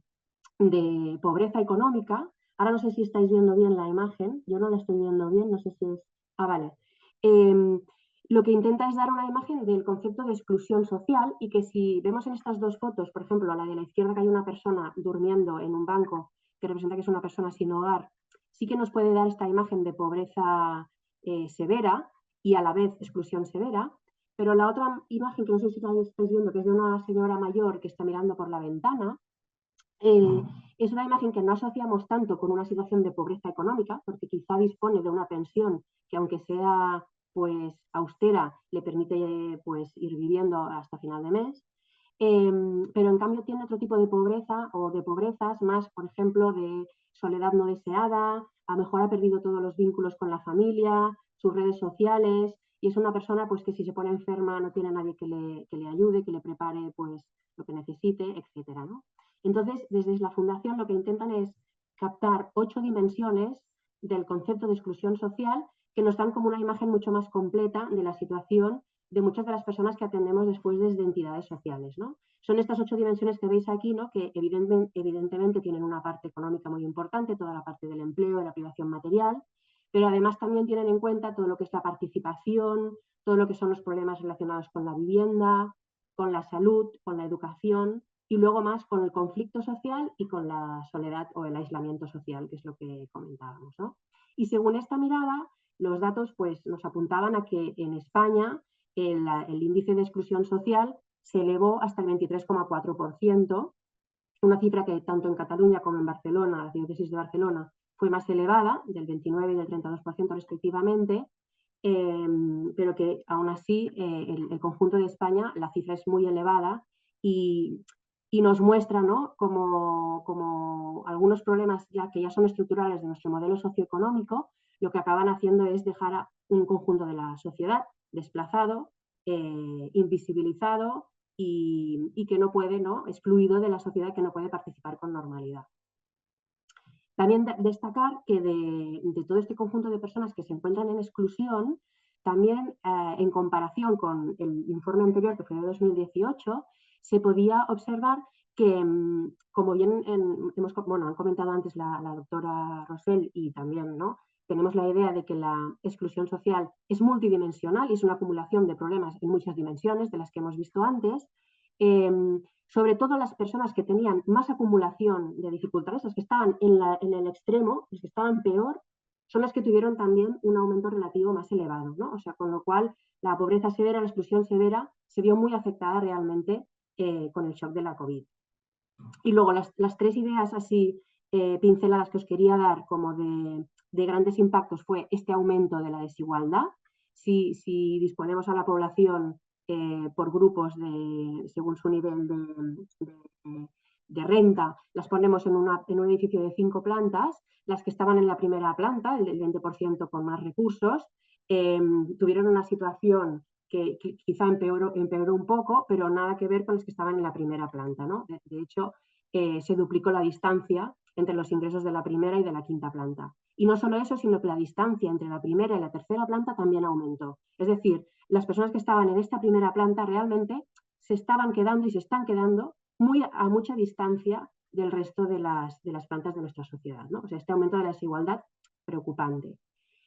pobreza económica. Ahora no sé si estáis viendo bien la imagen, yo no la estoy viendo bien, no sé si es... Ah, vale. Lo que intenta es dar una imagen del concepto de exclusión social y que si vemos en estas dos fotos, por ejemplo, la de la izquierda que hay una persona durmiendo en un banco que representa que es una persona sin hogar, sí que nos puede dar esta imagen de pobreza severa y a la vez exclusión severa, pero la otra imagen que no sé si estáis viendo, que es de una señora mayor que está mirando por la ventana, es una imagen que no asociamos tanto con una situación de pobreza económica, porque quizá dispone de una pensión que aunque sea pues austera, le permite pues ir viviendo hasta final de mes, pero en cambio tiene otro tipo de pobreza o de pobrezas más, por ejemplo, de soledad no deseada, a lo mejor ha perdido todos los vínculos con la familia, sus redes sociales, y es una persona pues que si se pone enferma no tiene nadie que le ayude, que le prepare pues lo que necesite, etcétera, ¿no? Entonces, desde la Fundación lo que intentan es captar 8 dimensiones del concepto de exclusión social que nos dan como una imagen mucho más completa de la situación de muchas de las personas que atendemos después desde entidades sociales, ¿no? Son estas 8 dimensiones que veis aquí, ¿no? Que evidentemente tienen una parte económica muy importante, toda la parte del empleo, de la privación material, pero además también tienen en cuenta todo lo que es la participación, todo lo que son los problemas relacionados con la vivienda, con la salud, con la educación, y luego más con el conflicto social y con la soledad o el aislamiento social, que es lo que comentábamos, ¿no? Y según esta mirada, los datos pues, nos apuntaban a que en España el índice de exclusión social se elevó hasta el 23,4%, una cifra que tanto en Cataluña como en Barcelona, la diócesis de Barcelona, fue más elevada, del 29 y del 32% respectivamente, pero que aún así el conjunto de España, la cifra es muy elevada y nos muestra, ¿no? como algunos problemas que ya son estructurales de nuestro modelo socioeconómico, lo que acaban haciendo es dejar a un conjunto de la sociedad desplazado, invisibilizado y que no puede, ¿no? excluido de la sociedad, que no puede participar con normalidad. También destacar que de todo este conjunto de personas que se encuentran en exclusión, también en comparación con el informe anterior, que fue de 2018, se podía observar que, como bien han comentado antes la doctora Rosell y también, ¿no? tenemos la idea de que la exclusión social es multidimensional y es una acumulación de problemas en muchas dimensiones de las que hemos visto antes. Sobre todo las personas que tenían más acumulación de dificultades, las que estaban en el extremo, las que estaban peor, son las que tuvieron también un aumento relativo más elevado, ¿no? O sea, con lo cual la pobreza severa, la exclusión severa, se vio muy afectada realmente con el shock de la COVID. Y luego las 3 ideas así pinceladas que os quería dar como de grandes impactos fue este aumento de la desigualdad. Si disponemos a la población por grupos según su nivel de renta, las ponemos en un edificio de 5 plantas, las que estaban en la primera planta, el 20% con más recursos, tuvieron una situación que quizá empeoró un poco, pero nada que ver con los que estaban en la primera planta, ¿no? De hecho, se duplicó la distancia entre los ingresos de la primera y de la quinta planta. Y no solo eso, sino que la distancia entre la primera y la tercera planta también aumentó. Es decir, las personas que estaban en esta primera planta realmente se estaban quedando y se están quedando a mucha distancia del resto de las plantas de nuestra sociedad, ¿no? O sea, este aumento de la desigualdad preocupante.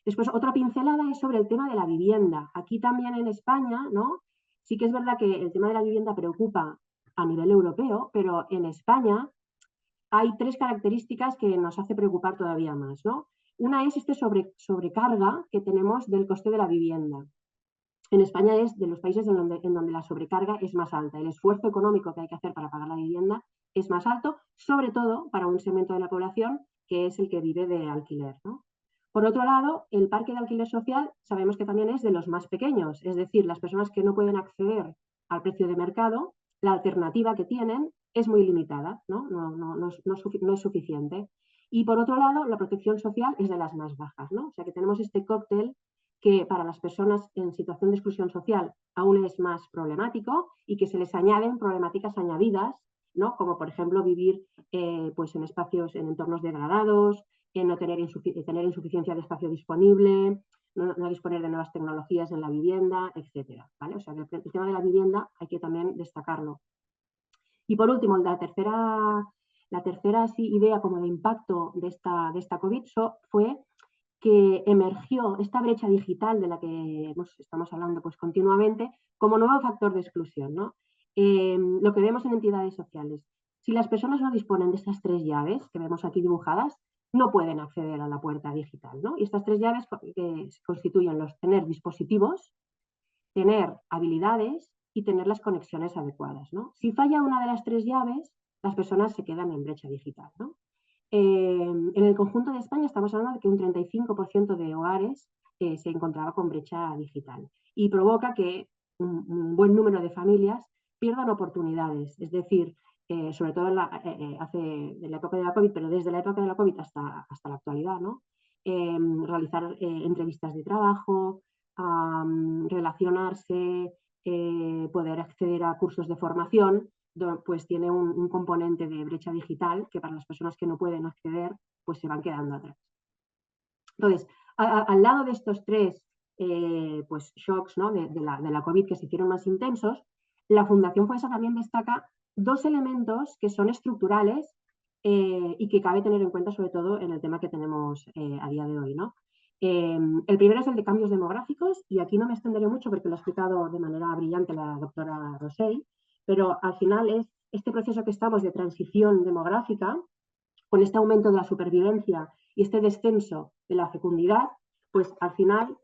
Después, otra pincelada es sobre el tema de la vivienda. Aquí también en España, ¿no? Sí que es verdad que el tema de la vivienda preocupa a nivel europeo, pero en España hay 3 características que nos hace preocupar todavía más, ¿no? Una es este sobrecarga que tenemos del coste de la vivienda. En España es de los países en donde la sobrecarga es más alta. El esfuerzo económico que hay que hacer para pagar la vivienda es más alto, sobre todo para un segmento de la población que es el que vive de alquiler, ¿no? Por otro lado, el parque de alquiler social sabemos que también es de los más pequeños, es decir, las personas que no pueden acceder al precio de mercado, la alternativa que tienen es muy limitada, ¿no? No es suficiente. Y por otro lado, la protección social es de las más bajas, ¿no? O sea que tenemos este cóctel que para las personas en situación de exclusión social aún es más problemático y que se les añaden problemáticas añadidas, ¿no? Como por ejemplo vivir pues en espacios, en entornos degradados, en no tener, tener insuficiencia de espacio disponible, no disponer de nuevas tecnologías en la vivienda, etcétera, ¿vale? O sea que el tema de la vivienda hay que también destacarlo. Y por último, la tercera idea como de impacto de esta COVID fue que emergió esta brecha digital de la que estamos hablando pues, continuamente como nuevo factor de exclusión, ¿no? Lo que vemos en entidades sociales. Si las personas no disponen de estas 3 llaves que vemos aquí dibujadas, no pueden acceder a la puerta digital, ¿no? Y estas 3 llaves constituyen tener dispositivos, tener habilidades y tener las conexiones adecuadas, ¿no? Si falla una de las 3 llaves, las personas se quedan en brecha digital, ¿no? En el conjunto de España estamos hablando de que un 35% de hogares se encontraba con brecha digital y provoca que un buen número de familias pierdan oportunidades, es decir, sobre todo de la época de la COVID, pero desde la época de la COVID hasta la actualidad, ¿no? Realizar entrevistas de trabajo, relacionarse, poder acceder a cursos de formación, pues tiene un componente de brecha digital que para las personas que no pueden acceder, pues se van quedando atrás. Entonces, al lado de estos 3 pues shocks, ¿no? de la COVID que se hicieron más intensos, la Fundación FOESA también destaca 2 elementos que son estructurales y que cabe tener en cuenta sobre todo en el tema que tenemos a día de hoy, ¿no? El primero es el de cambios demográficos y aquí no me extenderé mucho porque lo ha explicado de manera brillante la doctora Rosell, pero al final es este proceso que estamos de transición demográfica, con este aumento de la supervivencia y este descenso de la fecundidad, pues al final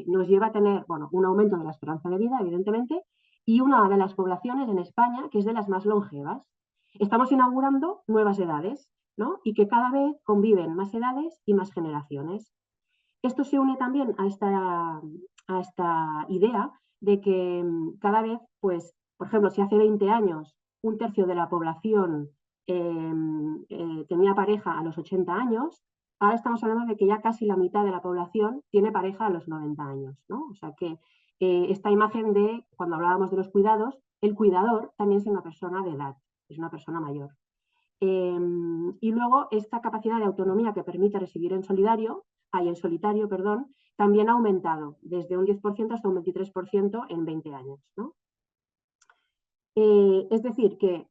nos lleva a tener, bueno, un aumento de la esperanza de vida, evidentemente, y una de las poblaciones en España que es de las más longevas. Estamos inaugurando nuevas edades, ¿no? Y que cada vez conviven más edades y más generaciones. Esto se une también a esta idea de que cada vez, pues, por ejemplo, si hace 20 años un tercio de la población tenía pareja a los 80 años, ahora estamos hablando de que ya casi la mitad de la población tiene pareja a los 90 años, ¿no? O sea que esta imagen de, cuando hablábamos de los cuidados, el cuidador también es una persona de edad, es una persona mayor. Y luego esta capacidad de autonomía que permite residir en solitario, también ha aumentado desde un 10% hasta un 23% en 20 años, ¿no? Es decir, que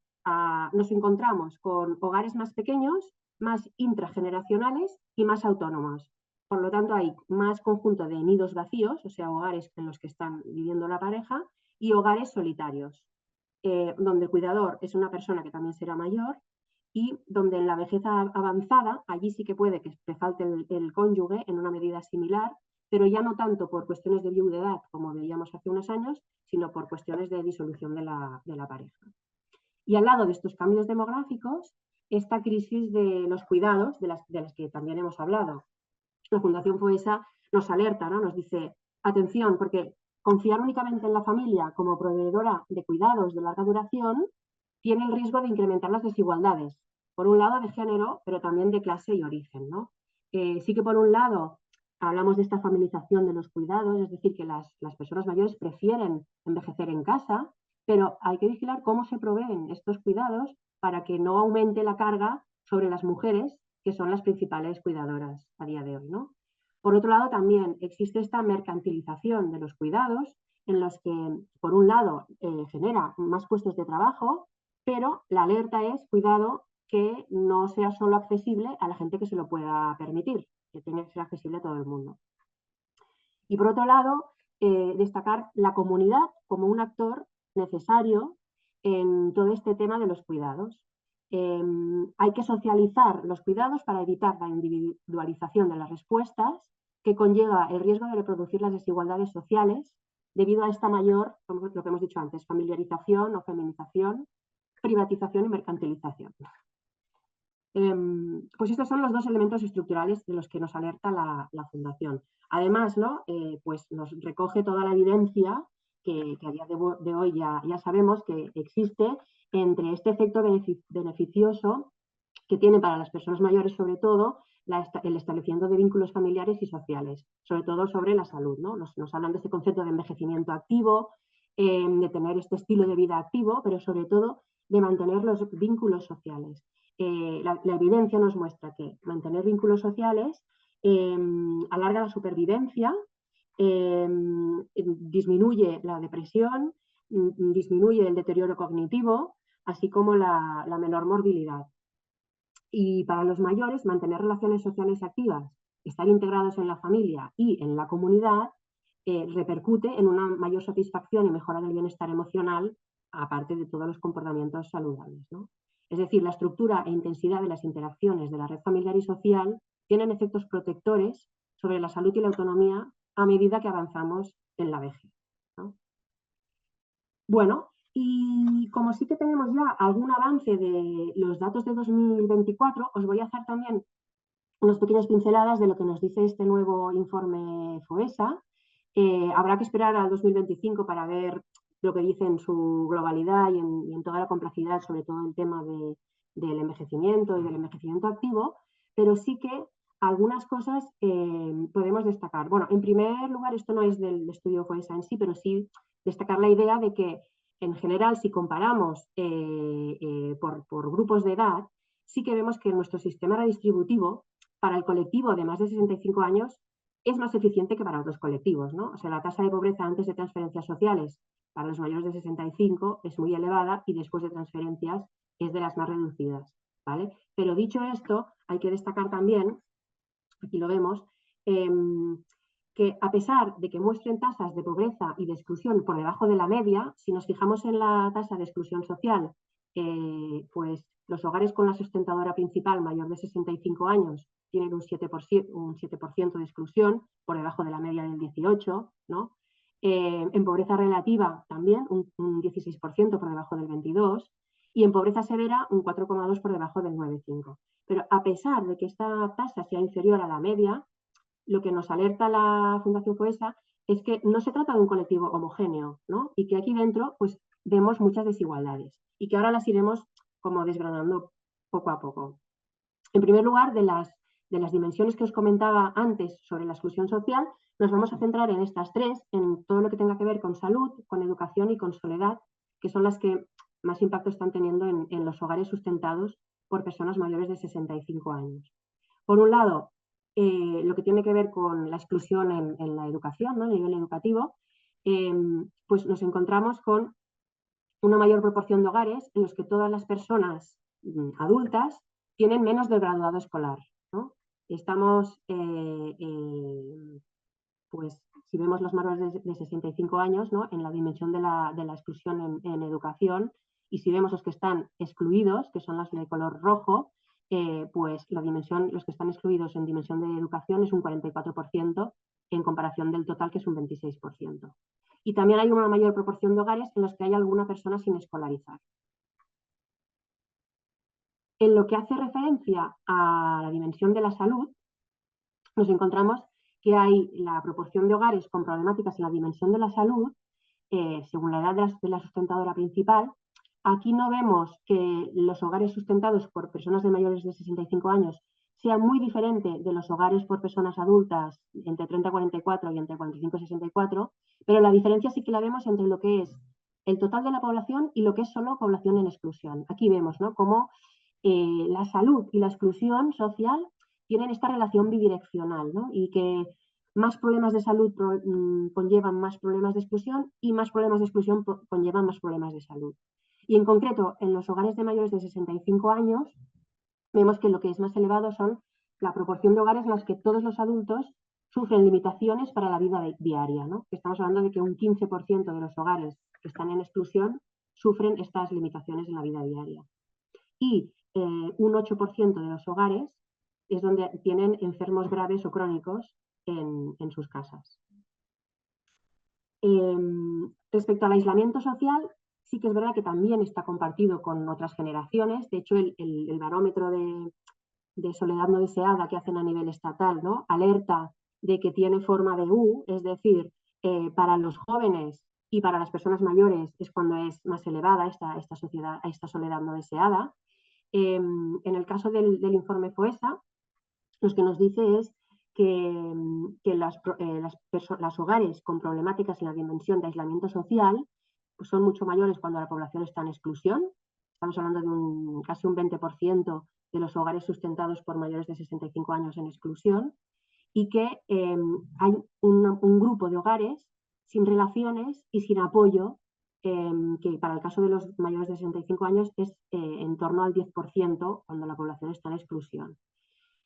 nos encontramos con hogares más pequeños, más intrageneracionales y más autónomos. Por lo tanto, hay más conjunto de nidos vacíos, o sea, hogares en los que están viviendo la pareja, y hogares solitarios, donde el cuidador es una persona que también será mayor y donde en la vejez avanzada, allí sí que puede que falte el cónyuge en una medida similar, pero ya no tanto por cuestiones de viudedad, como veíamos hace unos años, sino por cuestiones de disolución de la pareja. Y al lado de estos cambios demográficos, esta crisis de los cuidados, de las que también hemos hablado. La Fundación FOESA nos alerta, ¿no? Nos dice, atención, porque confiar únicamente en la familia como proveedora de cuidados de larga duración tiene el riesgo de incrementar las desigualdades, por un lado de género, pero también de clase y origen, ¿no? Sí que por un lado hablamos de esta familiarización de los cuidados, es decir, que las personas mayores prefieren envejecer en casa, pero hay que vigilar cómo se proveen estos cuidados para que no aumente la carga sobre las mujeres, que son las principales cuidadoras a día de hoy, ¿no? Por otro lado, también existe esta mercantilización de los cuidados, en los que, por un lado, genera más puestos de trabajo, pero la alerta es, cuidado, que no sea solo accesible a la gente que se lo pueda permitir, que tiene que ser accesible a todo el mundo. Y por otro lado, destacar la comunidad como un actor necesario en todo este tema de los cuidados. Hay que socializar los cuidados para evitar la individualización de las respuestas, que conlleva el riesgo de reproducir las desigualdades sociales debido a esta mayor, como lo que hemos dicho antes, familiarización o feminización, privatización y mercantilización. Pues estos son los 2 elementos estructurales de los que nos alerta la Fundación. Además, ¿no? Pues nos recoge toda la evidencia que a día de hoy ya sabemos que existe entre este efecto beneficioso que tiene para las personas mayores sobre todo el establecimiento de vínculos familiares y sociales, sobre todo sobre la salud, ¿no? Nos hablan de este concepto de envejecimiento activo, de tener este estilo de vida activo, pero sobre todo de mantener los vínculos sociales. La evidencia nos muestra que mantener vínculos sociales alarga la supervivencia, disminuye la depresión, disminuye el deterioro cognitivo, así como la menor morbilidad. Y para los mayores, mantener relaciones sociales activas, estar integrados en la familia y en la comunidad, repercute en una mayor satisfacción y mejora del bienestar emocional, aparte de todos los comportamientos saludables, ¿no? Es decir, la estructura e intensidad de las interacciones de la red familiar y social tienen efectos protectores sobre la salud y la autonomía a medida que avanzamos en la vejez, ¿no? Bueno, y como sí que tenemos ya algún avance de los datos de 2024, os voy a hacer también unas pequeñas pinceladas de lo que nos dice este nuevo informe FOESA. Habrá que esperar al 2025 para ver lo que dice en su globalidad y en toda la complejidad, sobre todo el tema del envejecimiento y del envejecimiento activo, pero sí que algunas cosas podemos destacar. Bueno, en primer lugar, esto no es del estudio FOESA en sí, pero sí destacar la idea de que, en general, si comparamos por grupos de edad, sí que vemos que nuestro sistema redistributivo para el colectivo de más de 65 años es más eficiente que para otros colectivos, ¿no? O sea, la tasa de pobreza antes de transferencias sociales para los mayores de 65 es muy elevada y después de transferencias es de las más reducidas, ¿vale? Pero dicho esto, hay que destacar también, aquí lo vemos, que a pesar de que muestren tasas de pobreza y de exclusión por debajo de la media, si nos fijamos en la tasa de exclusión social, pues los hogares con la sustentadora principal mayor de 65 años tienen un 7% de exclusión, por debajo de la media del 18%, ¿no? En pobreza relativa también un 16% por debajo del 22%, y en pobreza severa un 4,2% por debajo del 9,5%. Pero a pesar de que esta tasa sea inferior a la media, lo que nos alerta la Fundación FOESA es que no se trata de un colectivo homogéneo, ¿no? Y que aquí dentro pues vemos muchas desigualdades y que ahora las iremos como desgranando poco a poco. En primer lugar, de las dimensiones que os comentaba antes sobre la exclusión social, nos vamos a centrar en estas tres, en todo lo que tenga que ver con salud, con educación y con soledad, que son las que más impacto están teniendo en los hogares sustentados por personas mayores de 65 años. Por un lado, lo que tiene que ver con la exclusión en la educación, ¿no? A nivel educativo, pues nos encontramos con una mayor proporción de hogares en los que todas las personas adultas tienen menos del graduado escolar, ¿no? Estamos, pues, si vemos los mayores de 65 años, ¿no? En la dimensión de la exclusión en educación, y si vemos los que están excluidos, que son las de color rojo, pues la dimensión, los que están excluidos en dimensión de educación es un 44% en comparación del total, que es un 26%. Y también hay una mayor proporción de hogares en los que hay alguna persona sin escolarizar. En lo que hace referencia a la dimensión de la salud, nos encontramos que hay la proporción de hogares con problemáticas en la dimensión de la salud, según la edad de la sustentadora principal. Aquí no vemos que los hogares sustentados por personas de mayores de 65 años sean muy diferentes de los hogares por personas adultas entre 30 y 44 y entre 45 y 64, pero la diferencia sí que la vemos entre lo que es el total de la población y lo que es solo población en exclusión. Aquí vemos, ¿no?, cómo la salud y la exclusión social tienen esta relación bidireccional, ¿no? Y que más problemas de salud conllevan más problemas de exclusión y más problemas de exclusión conllevan más problemas de salud. Y en concreto, en los hogares de mayores de 65 años, vemos que lo que es más elevado son la proporción de hogares en los que todos los adultos sufren limitaciones para la vida diaria, ¿no? Estamos hablando de que un 15% de los hogares que están en exclusión sufren estas limitaciones en la vida diaria. Y un 8% de los hogares es donde tienen enfermos graves o crónicos en sus casas. Respecto al aislamiento social, sí que es verdad que también está compartido con otras generaciones. De hecho, el barómetro de soledad no deseada que hacen a nivel estatal, ¿no?, alerta de que tiene forma de U, es decir, para los jóvenes y para las personas mayores es cuando es más elevada esta soledad no deseada. En el caso del informe FOESA, lo que nos dice es que las hogares con problemáticas en la dimensión de aislamiento social pues son mucho mayores cuando la población está en exclusión. Estamos hablando de casi un 20% de los hogares sustentados por mayores de 65 años en exclusión, y que hay un grupo de hogares sin relaciones y sin apoyo, que para el caso de los mayores de 65 años es en torno al 10% cuando la población está en exclusión.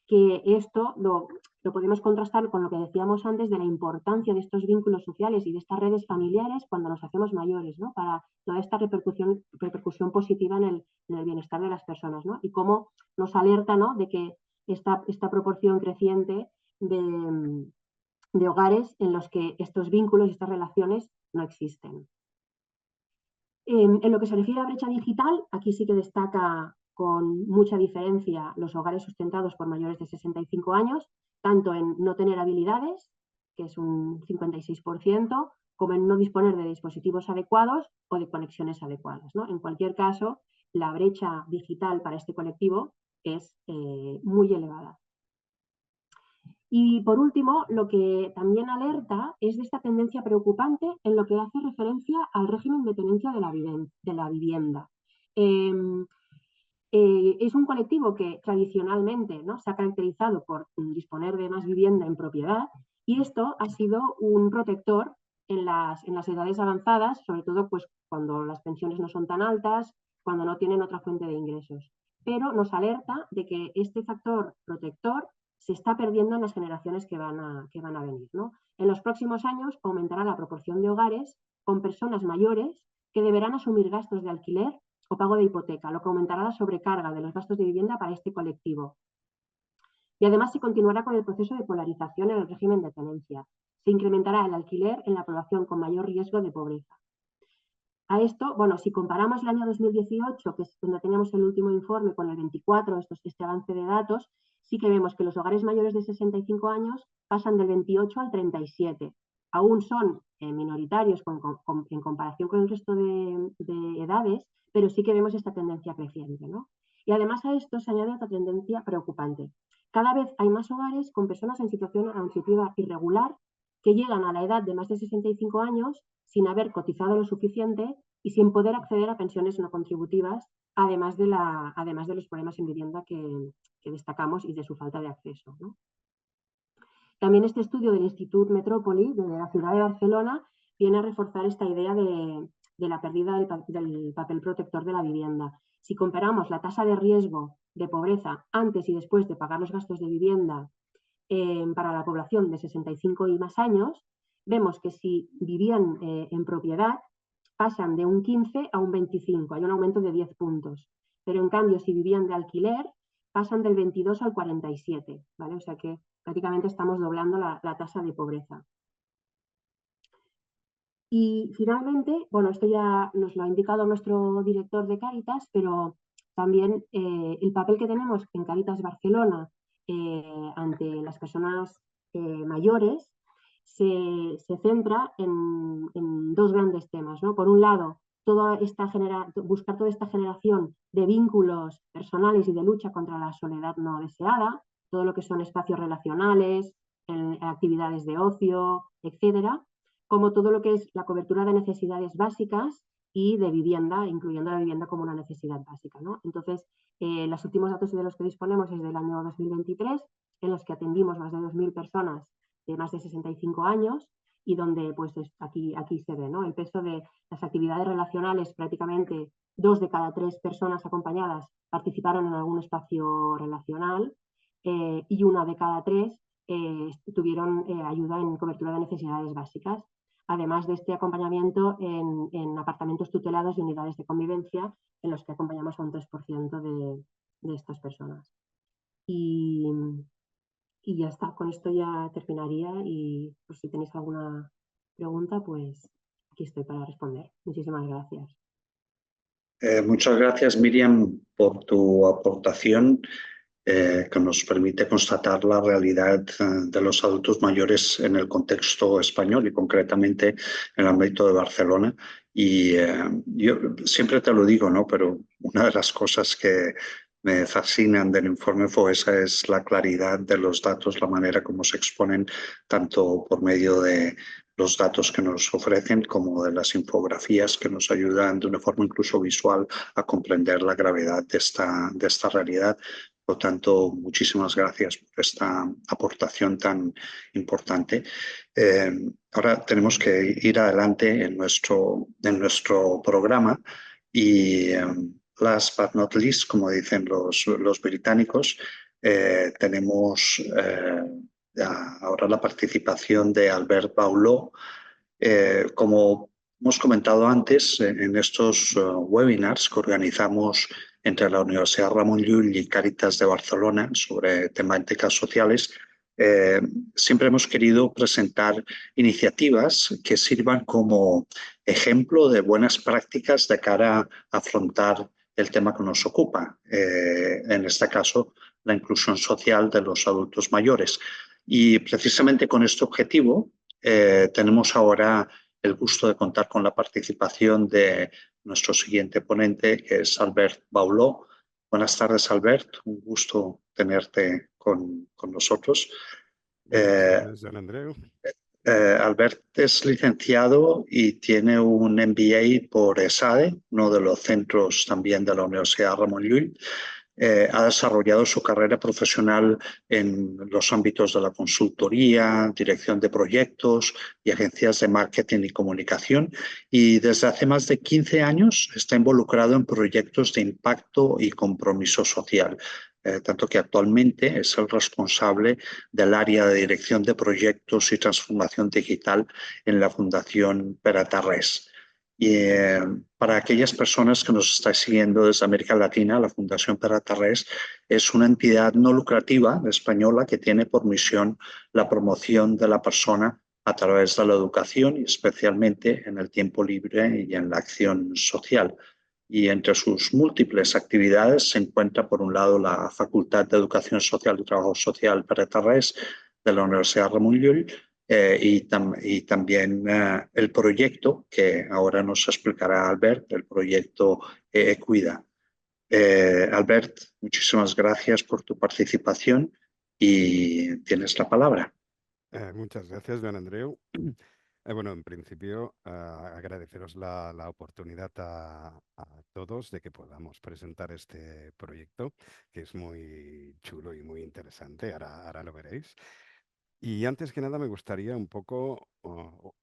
Que esto lo podemos contrastar con lo que decíamos antes de la importancia de estos vínculos sociales y de estas redes familiares cuando nos hacemos mayores, ¿no? Para toda esta repercusión positiva en el bienestar de las personas, ¿no? Y cómo nos alerta, ¿no?, de que esta proporción creciente de hogares en los que estos vínculos y estas relaciones no existen. En lo que se refiere a brecha digital, aquí sí que destaca con mucha diferencia los hogares sustentados por mayores de 65 años, tanto en no tener habilidades, que es un 56%, como en no disponer de dispositivos adecuados o de conexiones adecuadas, ¿no? En cualquier caso, la brecha digital para este colectivo es muy elevada. Y por último, lo que también alerta es de esta tendencia preocupante en lo que hace referencia al régimen de tenencia de la vivienda. Es un colectivo que tradicionalmente, ¿no?, se ha caracterizado por disponer de más vivienda en propiedad, y esto ha sido un protector en las edades avanzadas, sobre todo pues, cuando las pensiones no son tan altas, cuando no tienen otra fuente de ingresos. Pero nos alerta de que este factor protector se está perdiendo en las generaciones que van a venir, ¿no? En los próximos años aumentará la proporción de hogares con personas mayores que deberán asumir gastos de alquiler o pago de hipoteca, lo que aumentará la sobrecarga de los gastos de vivienda para este colectivo. Y además se continuará con el proceso de polarización en el régimen de tenencia. Se incrementará el alquiler en la población con mayor riesgo de pobreza. A esto, bueno, si comparamos el año 2018, que es donde teníamos el último informe, con el 24, este avance de datos, sí que vemos que los hogares mayores de 65 años pasan del 28 al 37. Aún son minoritarios en comparación con el resto de edades, pero sí que vemos esta tendencia creciente, ¿no? Y además a esto se añade otra tendencia preocupante. Cada vez hay más hogares con personas en situación administrativa irregular que llegan a la edad de más de 65 años sin haber cotizado lo suficiente y sin poder acceder a pensiones no contributivas, además de los problemas en vivienda que destacamos y de su falta de acceso, ¿no? También este estudio del Institut Metrópoli de la ciudad de Barcelona viene a reforzar esta idea de la pérdida del papel protector de la vivienda. Si comparamos la tasa de riesgo de pobreza antes y después de pagar los gastos de vivienda para la población de 65 y más años, vemos que si vivían en propiedad pasan de un 15 a un 25, hay un aumento de 10 puntos. Pero en cambio, si vivían de alquiler, pasan del 22 al 47, ¿vale? O sea que prácticamente estamos doblando la tasa de pobreza. Y finalmente, bueno, esto ya nos lo ha indicado nuestro director de Cáritas, pero también el papel que tenemos en Cáritas Barcelona ante las personas mayores se centra en dos grandes temas, ¿no? Por un lado, buscar toda esta generación de vínculos personales y de lucha contra la soledad no deseada, todo lo que son espacios relacionales, actividades de ocio, etcétera, como todo lo que es la cobertura de necesidades básicas y de vivienda, incluyendo la vivienda como una necesidad básica, ¿no? Entonces, los últimos datos de los que disponemos es del año 2023, en los que atendimos más de 2.000 personas de más de 65 años y donde pues aquí se ve, ¿no?, el peso de las actividades relacionales. Prácticamente 2 de cada 3 personas acompañadas participaron en algún espacio relacional y 1 de cada 3 tuvieron ayuda en cobertura de necesidades básicas, además de este acompañamiento en apartamentos tutelados y unidades de convivencia en los que acompañamos a un 3% de estas personas. Y ya está, con esto ya terminaría y pues, si tenéis alguna pregunta, pues aquí estoy para responder. Muchísimas gracias. Muchas gracias, Miriam, por tu aportación que nos permite constatar la realidad de los adultos mayores en el contexto español y concretamente en el ámbito de Barcelona. Y yo siempre te lo digo, ¿no?, pero una de las cosas que me fascinan del informe FOESA es la claridad de los datos, la manera como se exponen, tanto por medio de los datos que nos ofrecen como de las infografías que nos ayudan de una forma incluso visual a comprender la gravedad de esta realidad. Por lo tanto, muchísimas gracias por esta aportación tan importante. Ahora tenemos que ir adelante en nuestro programa y last but not least, como dicen los británicos, tenemos ahora la participación de Albert Bauló. Como hemos comentado antes, en estos webinars que organizamos entre la Universidad Ramon Llull y Cáritas de Barcelona sobre temáticas sociales, siempre hemos querido presentar iniciativas que sirvan como ejemplo de buenas prácticas de cara a afrontar el tema que nos ocupa, en este caso la inclusión social de los adultos mayores. Y precisamente con este objetivo tenemos ahora el gusto de contar con la participación de nuestro siguiente ponente, que es Albert Bauló. Buenas tardes, Albert. Un gusto tenerte con nosotros. Buenas tardes, Joan Andreu. Albert es licenciado y tiene un MBA por ESADE, uno de los centros también de la Universidad Ramon Llull. Ha desarrollado su carrera profesional en los ámbitos de la consultoría, dirección de proyectos y agencias de marketing y comunicación, y desde hace más de 15 años está involucrado en proyectos de impacto y compromiso social, tanto que actualmente es el responsable del área de dirección de proyectos y transformación digital en la Fundación Peratarres. Y para aquellas personas que nos estáis siguiendo desde América Latina, la Fundación Peratarres es una entidad no lucrativa española que tiene por misión la promoción de la persona a través de la educación y especialmente en el tiempo libre y en la acción social. Y entre sus múltiples actividades se encuentra, por un lado, la Facultad de Educación Social y Trabajo Social Peratarres de la Universidad Ramon Llull, y también el proyecto que ahora nos explicará Albert, el proyecto Cuida. Albert, muchísimas gracias por tu participación y tienes la palabra. Muchas gracias, Joan Andreu. Bueno, en principio, agradeceros la oportunidad a todos de que podamos presentar este proyecto, que es muy chulo y muy interesante. Ahora lo veréis. Y antes que nada me gustaría un poco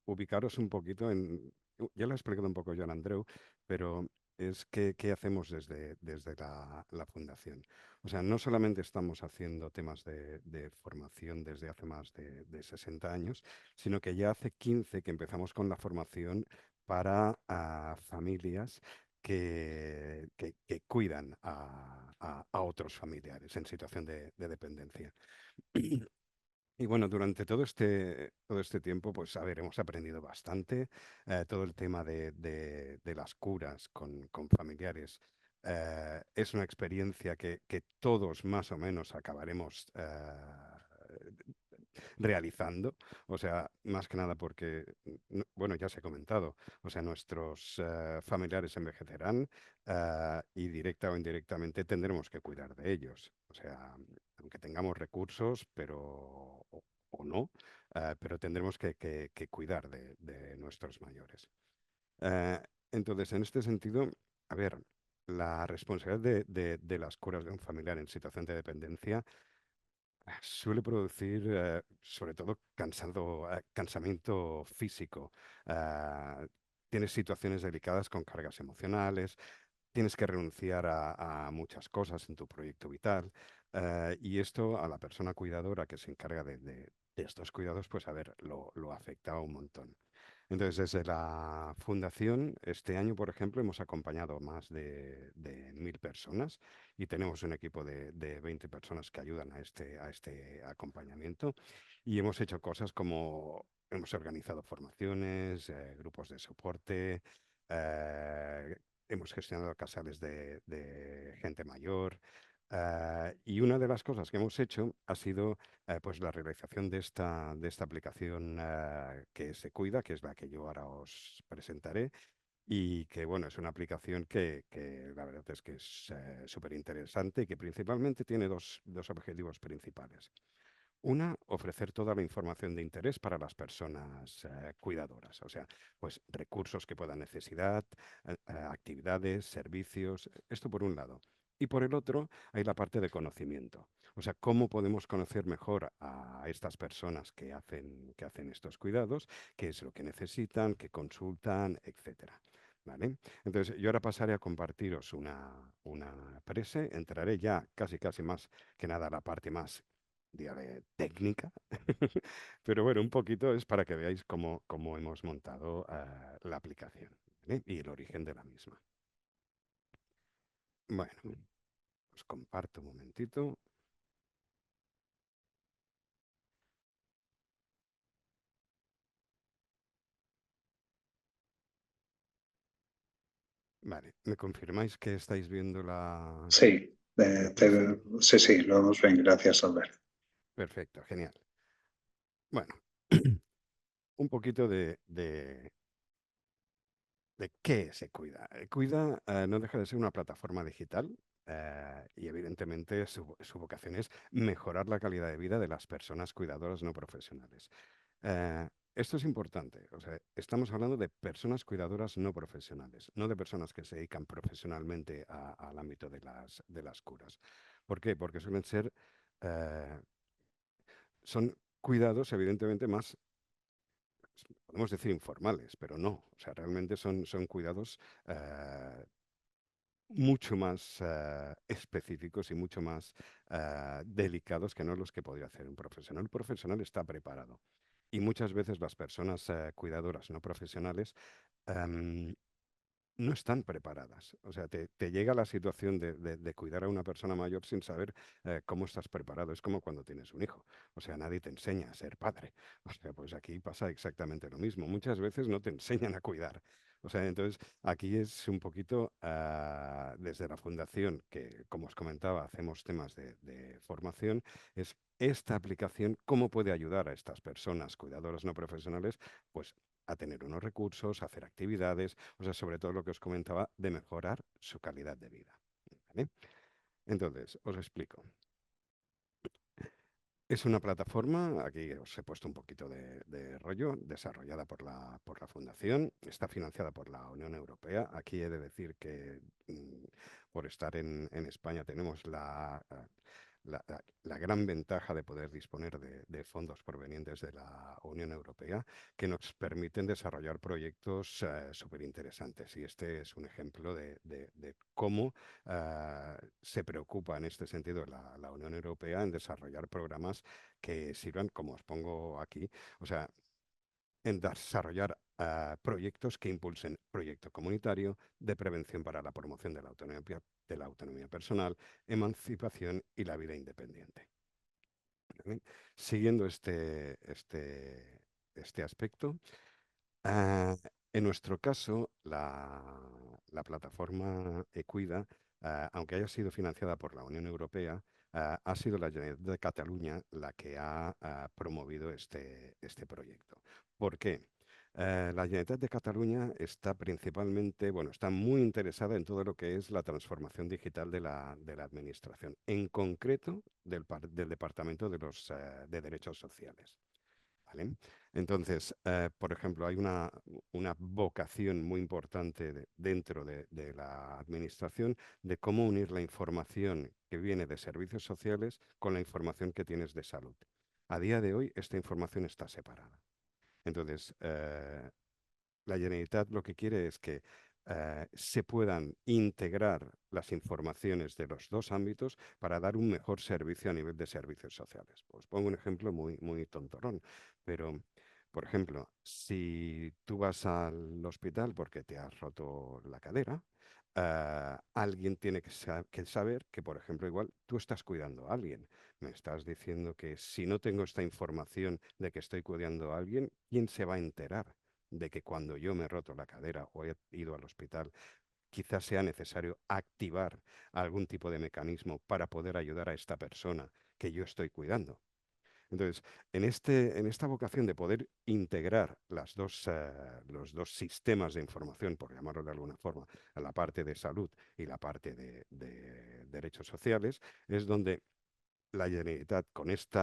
ubicaros un poquito en... Ya lo ha explicado un poco Joan Andreu, pero es que qué hacemos desde la Fundación. O sea, no solamente estamos haciendo temas de formación desde hace más de 60 años, sino que ya hace 15 que empezamos con la formación para familias que cuidan a otros familiares en situación de dependencia. Y bueno, durante todo este tiempo, pues a ver, hemos aprendido bastante. Todo el tema de las curas con familiares es una experiencia que todos más o menos acabaremos realizando. O sea, más que nada porque, bueno, ya os he comentado, o sea, nuestros familiares envejecerán y directa o indirectamente tendremos que cuidar de ellos. O sea, aunque tengamos recursos, pero o no, pero tendremos que cuidar de nuestros mayores. Eh, entonces, en este sentido, a ver, la responsabilidad de las curas de un familiar en situación de dependencia suele producir sobre todo cansamiento físico. Tienes situaciones delicadas con cargas emocionales, tienes que renunciar a muchas cosas en tu proyecto vital, y esto a la persona cuidadora que se encarga de estos cuidados, pues a ver, lo afecta un montón. Entonces, desde la fundación, este año, por ejemplo, hemos acompañado más de 1000 personas y tenemos un equipo de 20 personas que ayudan a este acompañamiento. Y hemos hecho cosas como hemos organizado formaciones, grupos de soporte, eh, hemos gestionado casales de gente mayor. Y una de las cosas que hemos hecho ha sido pues la realización de esta aplicación que se cuida, que es la que yo ahora os presentaré, y que, bueno, es una aplicación que la verdad es que es súper interesante y que principalmente tiene dos objetivos principales. Una, ofrecer toda la información de interés para las personas cuidadoras, o sea, pues recursos que puedan necesitar, actividades, servicios, esto por un lado. Y por el otro, hay la parte de conocimiento. O sea, cómo podemos conocer mejor a estas personas que hacen estos cuidados, qué es lo que necesitan, qué consultan, etcétera. ¿Vale? Entonces, yo ahora pasaré a compartiros una prese, entraré ya casi casi más que nada a la parte más dígale, técnica, pero bueno, un poquito es para que veáis cómo hemos montado la aplicación, ¿vale? Y el origen de la misma. Bueno, os comparto un momentito. Vale, ¿me confirmáis que estáis viendo Sí, la prese? sí, sí, lo vemos bien, gracias, Albert. Perfecto, genial. Bueno, un poquito de qué se cuida. Cuida no deja de ser una plataforma digital y evidentemente su vocación es mejorar la calidad de vida de las personas cuidadoras no profesionales. Eh, Esto es importante, o sea, estamos hablando de personas cuidadoras no profesionales, no de personas que se dedican profesionalmente al ámbito de las curas. ¿Por qué? Porque suelen ser, eh, son cuidados evidentemente más, podemos decir informales, pero no, o sea, realmente son cuidados mucho más específicos y mucho más delicados que no los que podría hacer un profesional. Un profesional está preparado y muchas veces las personas cuidadoras no profesionales em, no están preparadas. O sea, te llega la situación de cuidar a una persona mayor sin saber cómo estás preparado. Es como cuando tienes un hijo. O sea, nadie te enseña a ser padre. O sea, pues aquí pasa exactamente lo mismo. Muchas veces no te enseñan a cuidar. O sea, entonces aquí es un poquito desde la fundación, que como os comentaba, hacemos temas de formación, es esta aplicación, cómo puede ayudar a estas personas cuidadoras no profesionales, pues a tener unos recursos, a hacer actividades, o sea, sobre todo lo que os comentaba, de mejorar su calidad de vida. ¿Vale? Entonces, os explico. Es una plataforma, aquí os he puesto un poquito de rollo, desarrollada por la Fundación, está financiada por la Unión Europea. Aquí he de decir que por estar en España tenemos la gran ventaja de poder disponer de fondos provenientes de la Unión Europea que nos permiten desarrollar proyectos súper interesantes. Y este es un ejemplo de cómo se preocupa en este sentido la Unión Europea en desarrollar programas que sirvan, como os pongo aquí, o sea, en desarrollar proyectos que impulsen proyecto comunitario de prevención para la promoción de la autonomía personal, emancipación y la vida independiente. ¿Vale? Siguiendo este aspecto, Ah, en nuestro caso, la plataforma Ecuida, aunque haya sido financiada por la Unión Europea, ha sido la Generalitat de Cataluña la que ha promovido este proyecto. ¿Por qué? La Generalitat de Cataluña está principalmente, bueno, está muy interesada en todo lo que es la transformación digital de la administración, en concreto del Departamento de Derechos Sociales. ¿Vale? Entonces, por ejemplo, hay una vocación muy importante dentro de la administración de cómo unir la información que viene de servicios sociales con la información que tienes de salud. A día de hoy, esta información está separada. Entonces, la Generalitat lo que quiere es que se puedan integrar las informaciones de los dos ámbitos para dar un mejor servicio a nivel de servicios sociales. Os pongo un ejemplo muy, muy tontorrón, pero, por ejemplo, si tú vas al hospital porque te has roto la cadera, alguien tiene que saber que, por ejemplo, igual tú estás cuidando a alguien. Me estás diciendo que si no tengo esta información de que estoy cuidando a alguien, ¿quién se va a enterar de que cuando yo me he roto la cadera o he ido al hospital, quizás sea necesario activar algún tipo de mecanismo para poder ayudar a esta persona que yo estoy cuidando? Entonces, en esta vocación de poder integrar los dos sistemas de información, por llamarlo de alguna forma, a la parte de salud y la parte de derechos sociales, es donde la Generalitat, con este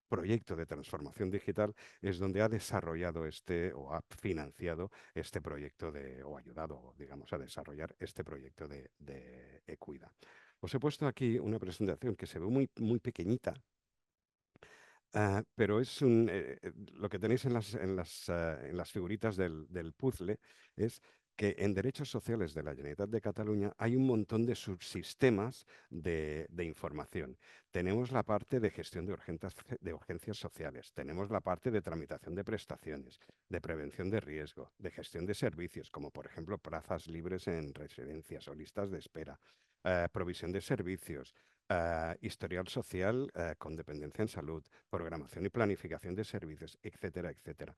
proyecto de transformación digital, es donde ha desarrollado o ha financiado este proyecto o ayudado, digamos, a desarrollar este proyecto de Ecuida. Os he puesto aquí una presentación que se ve muy pequeñita, pero lo que tenéis en las figuritas del puzzle es que en derechos sociales de la Generalitat de Cataluña hay un montón de subsistemas de información. Tenemos la parte de gestión de urgencias sociales, tenemos la parte de tramitación de prestaciones, de prevención de riesgo, de gestión de servicios, como por ejemplo plazas libres en residencias o listas de espera, provisión de servicios, historial social con dependencia en salud, programación y planificación de servicios, etcétera, etcétera.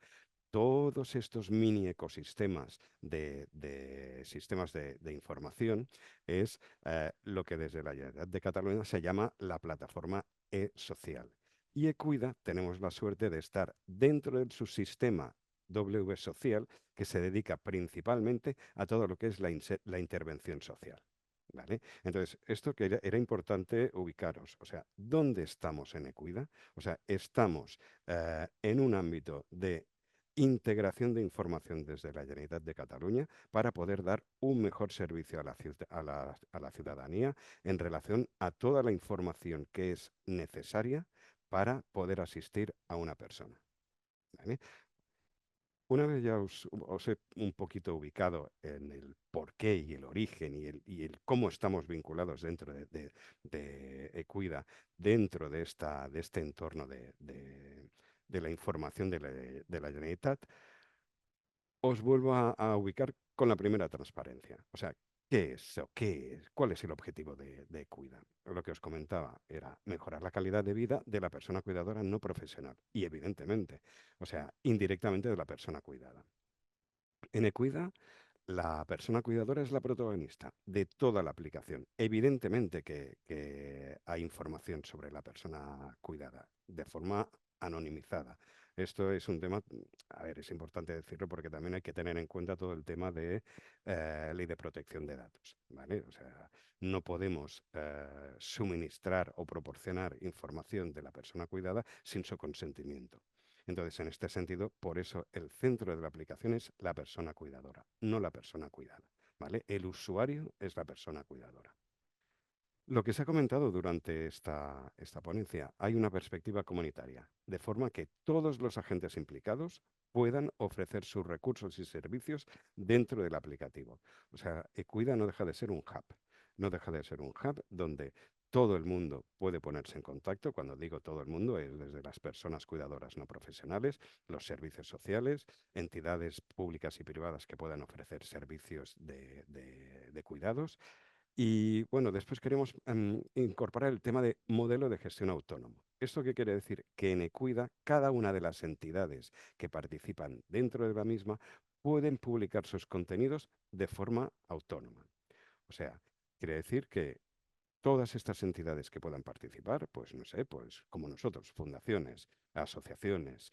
Todos estos mini ecosistemas de sistemas de información es lo que desde la Generalitat de Cataluña se llama la plataforma e-social. Y Ecuida tenemos la suerte de estar dentro del subsistema W Social, que se dedica principalmente a todo lo que es la intervención social. ¿Vale? Entonces, esto que era importante ubicaros, o sea, ¿dónde estamos en Ecuida? O sea, estamos en un ámbito de integración de información desde la Generalitat de Cataluña para poder dar un mejor servicio a la ciudadanía en relación a toda la información que es necesaria para poder asistir a una persona. ¿Vale? Una vez ya os he un poquito ubicado en el porqué y el origen y el cómo estamos vinculados dentro de Ecuida, dentro de este entorno de la información de la Generalitat, os vuelvo a ubicar con la primera transparencia. O sea, ¿qué es o cuál es el objetivo de Ecuida? Lo que os comentaba era mejorar la calidad de vida de la persona cuidadora no profesional y evidentemente, o sea, indirectamente de la persona cuidada. En Ecuida, la persona cuidadora es la protagonista de toda la aplicación. Evidentemente que hay información sobre la persona cuidada de forma anonimizada. Esto es un tema, a ver, es importante decirlo porque también hay que tener en cuenta todo el tema de ley de protección de datos, ¿vale? O sea, no podemos suministrar o proporcionar información de la persona cuidada sin su consentimiento. Entonces, en este sentido, por eso el centro de la aplicación es la persona cuidadora, no la persona cuidada, ¿vale? El usuario es la persona cuidadora. Lo que se ha comentado durante esta ponencia, hay una perspectiva comunitaria, de forma que todos los agentes implicados puedan ofrecer sus recursos y servicios dentro del aplicativo. O sea, Ecuida no deja de ser un hub, no deja de ser un hub donde todo el mundo puede ponerse en contacto. Cuando digo todo el mundo, es desde las personas cuidadoras no profesionales, los servicios sociales, entidades públicas y privadas que puedan ofrecer servicios de cuidados. Y bueno, después queremos incorporar el tema de modelo de gestión autónomo. ¿Esto qué quiere decir? Que en Ecuida cada una de las entidades que participan dentro de la misma pueden publicar sus contenidos de forma autónoma. O sea, quiere decir que todas estas entidades que puedan participar, pues no sé, pues como nosotros, fundaciones, asociaciones,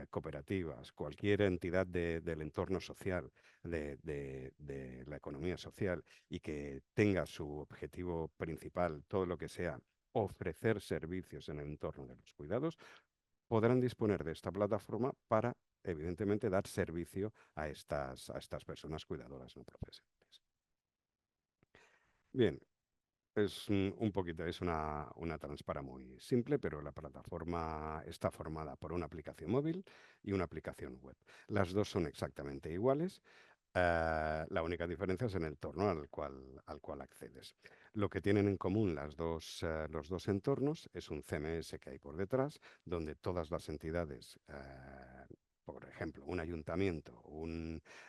cooperativas, cualquier entidad del entorno social, de la economía social y que tenga su objetivo principal, todo lo que sea, ofrecer servicios en el entorno de los cuidados, podrán disponer de esta plataforma para, evidentemente, dar servicio a estas personas cuidadoras no profesionales. Bien, es un poquito, es una transpara muy simple, pero la plataforma está formada por una aplicación móvil y una aplicación web. Las dos son exactamente iguales. La única diferencia es en el entorno al cual accedes. Lo que tienen en común los dos entornos es un CMS que hay por detrás, donde todas las entidades, por ejemplo, un ayuntamiento,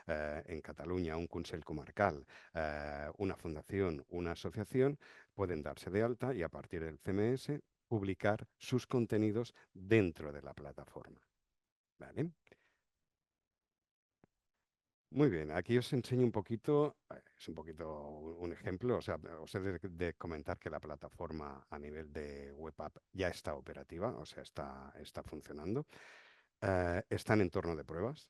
en Cataluña un Consell Comarcal, una fundación, una asociación, pueden darse de alta y a partir del CMS publicar sus contenidos dentro de la plataforma. ¿Vale? Muy bien, aquí os enseño un poquito, es un poquito un ejemplo, o sea, os he de comentar que la plataforma a nivel de web app ya está operativa, o sea, está funcionando. Está en entorno de pruebas.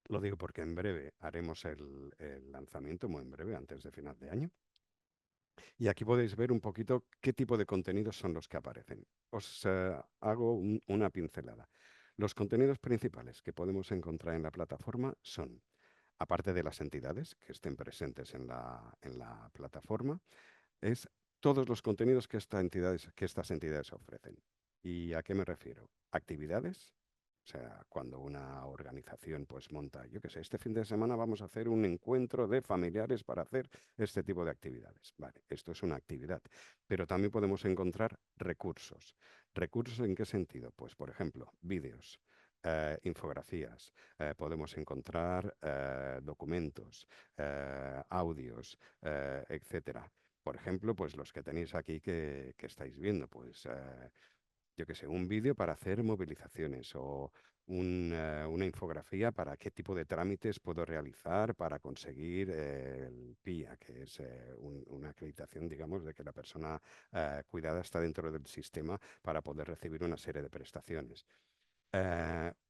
Lo digo porque en breve haremos el lanzamiento, muy en breve, antes de final de año. Y aquí podéis ver un poquito qué tipo de contenidos son los que aparecen. Os hago una pincelada. Los contenidos principales que podemos encontrar en la plataforma son, aparte de las entidades que estén presentes en la plataforma, es todos los contenidos que estas entidades ofrecen. ¿Y a qué me refiero? Actividades. O sea, cuando una organización pues monta, yo qué sé, este fin de semana vamos a hacer un encuentro de familiares para hacer este tipo de actividades. Vale, esto es una actividad. Pero también podemos encontrar recursos. ¿Recursos en qué sentido? Pues, por ejemplo, vídeos, infografías, podemos encontrar documentos, audios, etcétera. Por ejemplo, pues los que tenéis aquí que estáis viendo, pues yo qué sé, un vídeo para hacer movilizaciones o una infografía para qué tipo de trámites puedo realizar para conseguir el PIA, que es una acreditación, digamos, de que la persona cuidada está dentro del sistema para poder recibir una serie de prestaciones.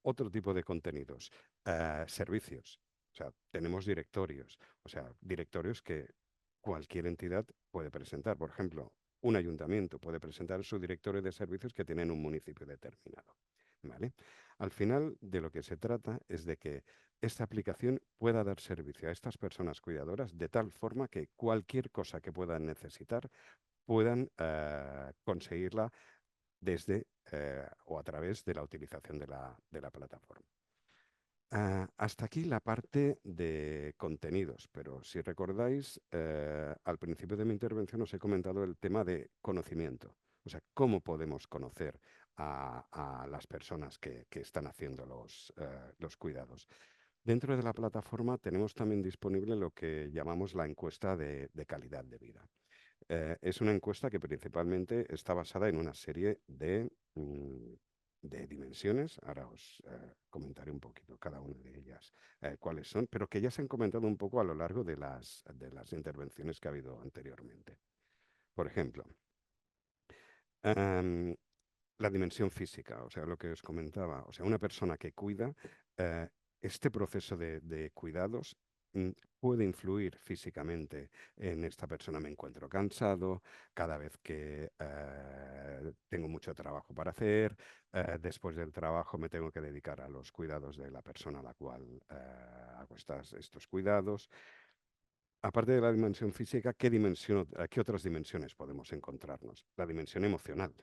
Otro tipo de contenidos, servicios. O sea, tenemos directorios, o sea, directorios que cualquier entidad puede presentar. Por ejemplo, un ayuntamiento puede presentar su directorio de servicios que tiene en un municipio determinado. ¿Vale? Al final, de lo que se trata es de que esta aplicación pueda dar servicio a estas personas cuidadoras de tal forma que cualquier cosa que puedan necesitar puedan conseguirla desde o a través de la utilización de la plataforma. Hasta aquí la parte de contenidos, pero si recordáis, al principio de mi intervención os he comentado el tema de conocimiento, o sea, cómo podemos conocer a las personas que están haciendo los cuidados. Dentro de la plataforma tenemos también disponible lo que llamamos la encuesta de calidad de vida. Es una encuesta que principalmente está basada en una serie de dimensiones. Ahora os comentaré un poquito cada una de ellas cuáles son, pero que ya se han comentado un poco a lo largo de las intervenciones que ha habido anteriormente. Por ejemplo, em, la dimensión física, o sea, lo que os comentaba, o sea, una persona que cuida, eh, este proceso de cuidados puede influir físicamente en esta persona. Me encuentro cansado cada vez que tengo mucho trabajo para hacer, después del trabajo me tengo que dedicar a los cuidados de la persona a la cual hago estos cuidados. Aparte de la dimensión física, ¿qué otras dimensiones podemos encontrarnos? La dimensión emocional.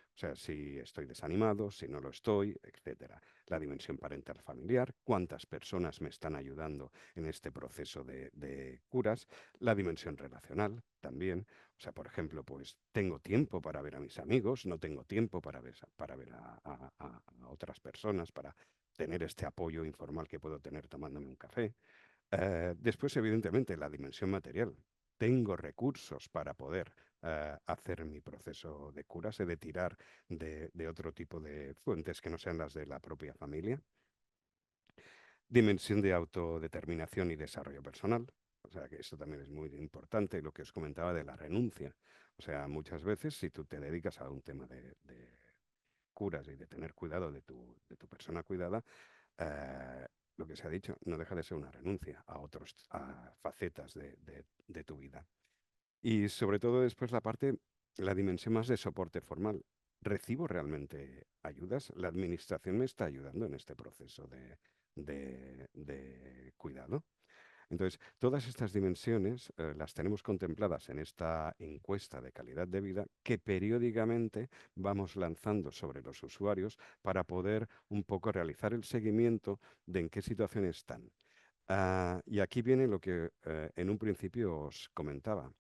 O sea, si estoy desanimado, si no lo estoy, etcétera. La dimensión parental familiar, cuántas personas me están ayudando en este proceso de curas. La dimensión relacional también. O sea, por ejemplo, pues tengo tiempo para ver a mis amigos, no tengo tiempo para ver a otras personas, para tener este apoyo informal que puedo tener tomándome un café. Después, evidentemente, la dimensión material. Tengo recursos para poder hacer mi proceso de curas, he de tirar de otro tipo de fuentes que no sean las de la propia familia. Dimensión de autodeterminación y desarrollo personal. O sea, que eso también es muy importante, lo que os comentaba de la renuncia. O sea, muchas veces si tú te dedicas a un tema de curas y de tener cuidado de tu persona cuidada, eh, lo que se ha dicho no deja de ser una renuncia a facetas de tu vida. Y sobre todo después la dimensión más de soporte formal. ¿Recibo realmente ayudas? ¿La administración me está ayudando en este proceso de cuidado? Entonces, todas estas dimensiones las tenemos contempladas en esta encuesta de calidad de vida que periódicamente vamos lanzando sobre los usuarios para poder un poco realizar el seguimiento de en qué situación están. Y aquí viene lo que en un principio os comentaba.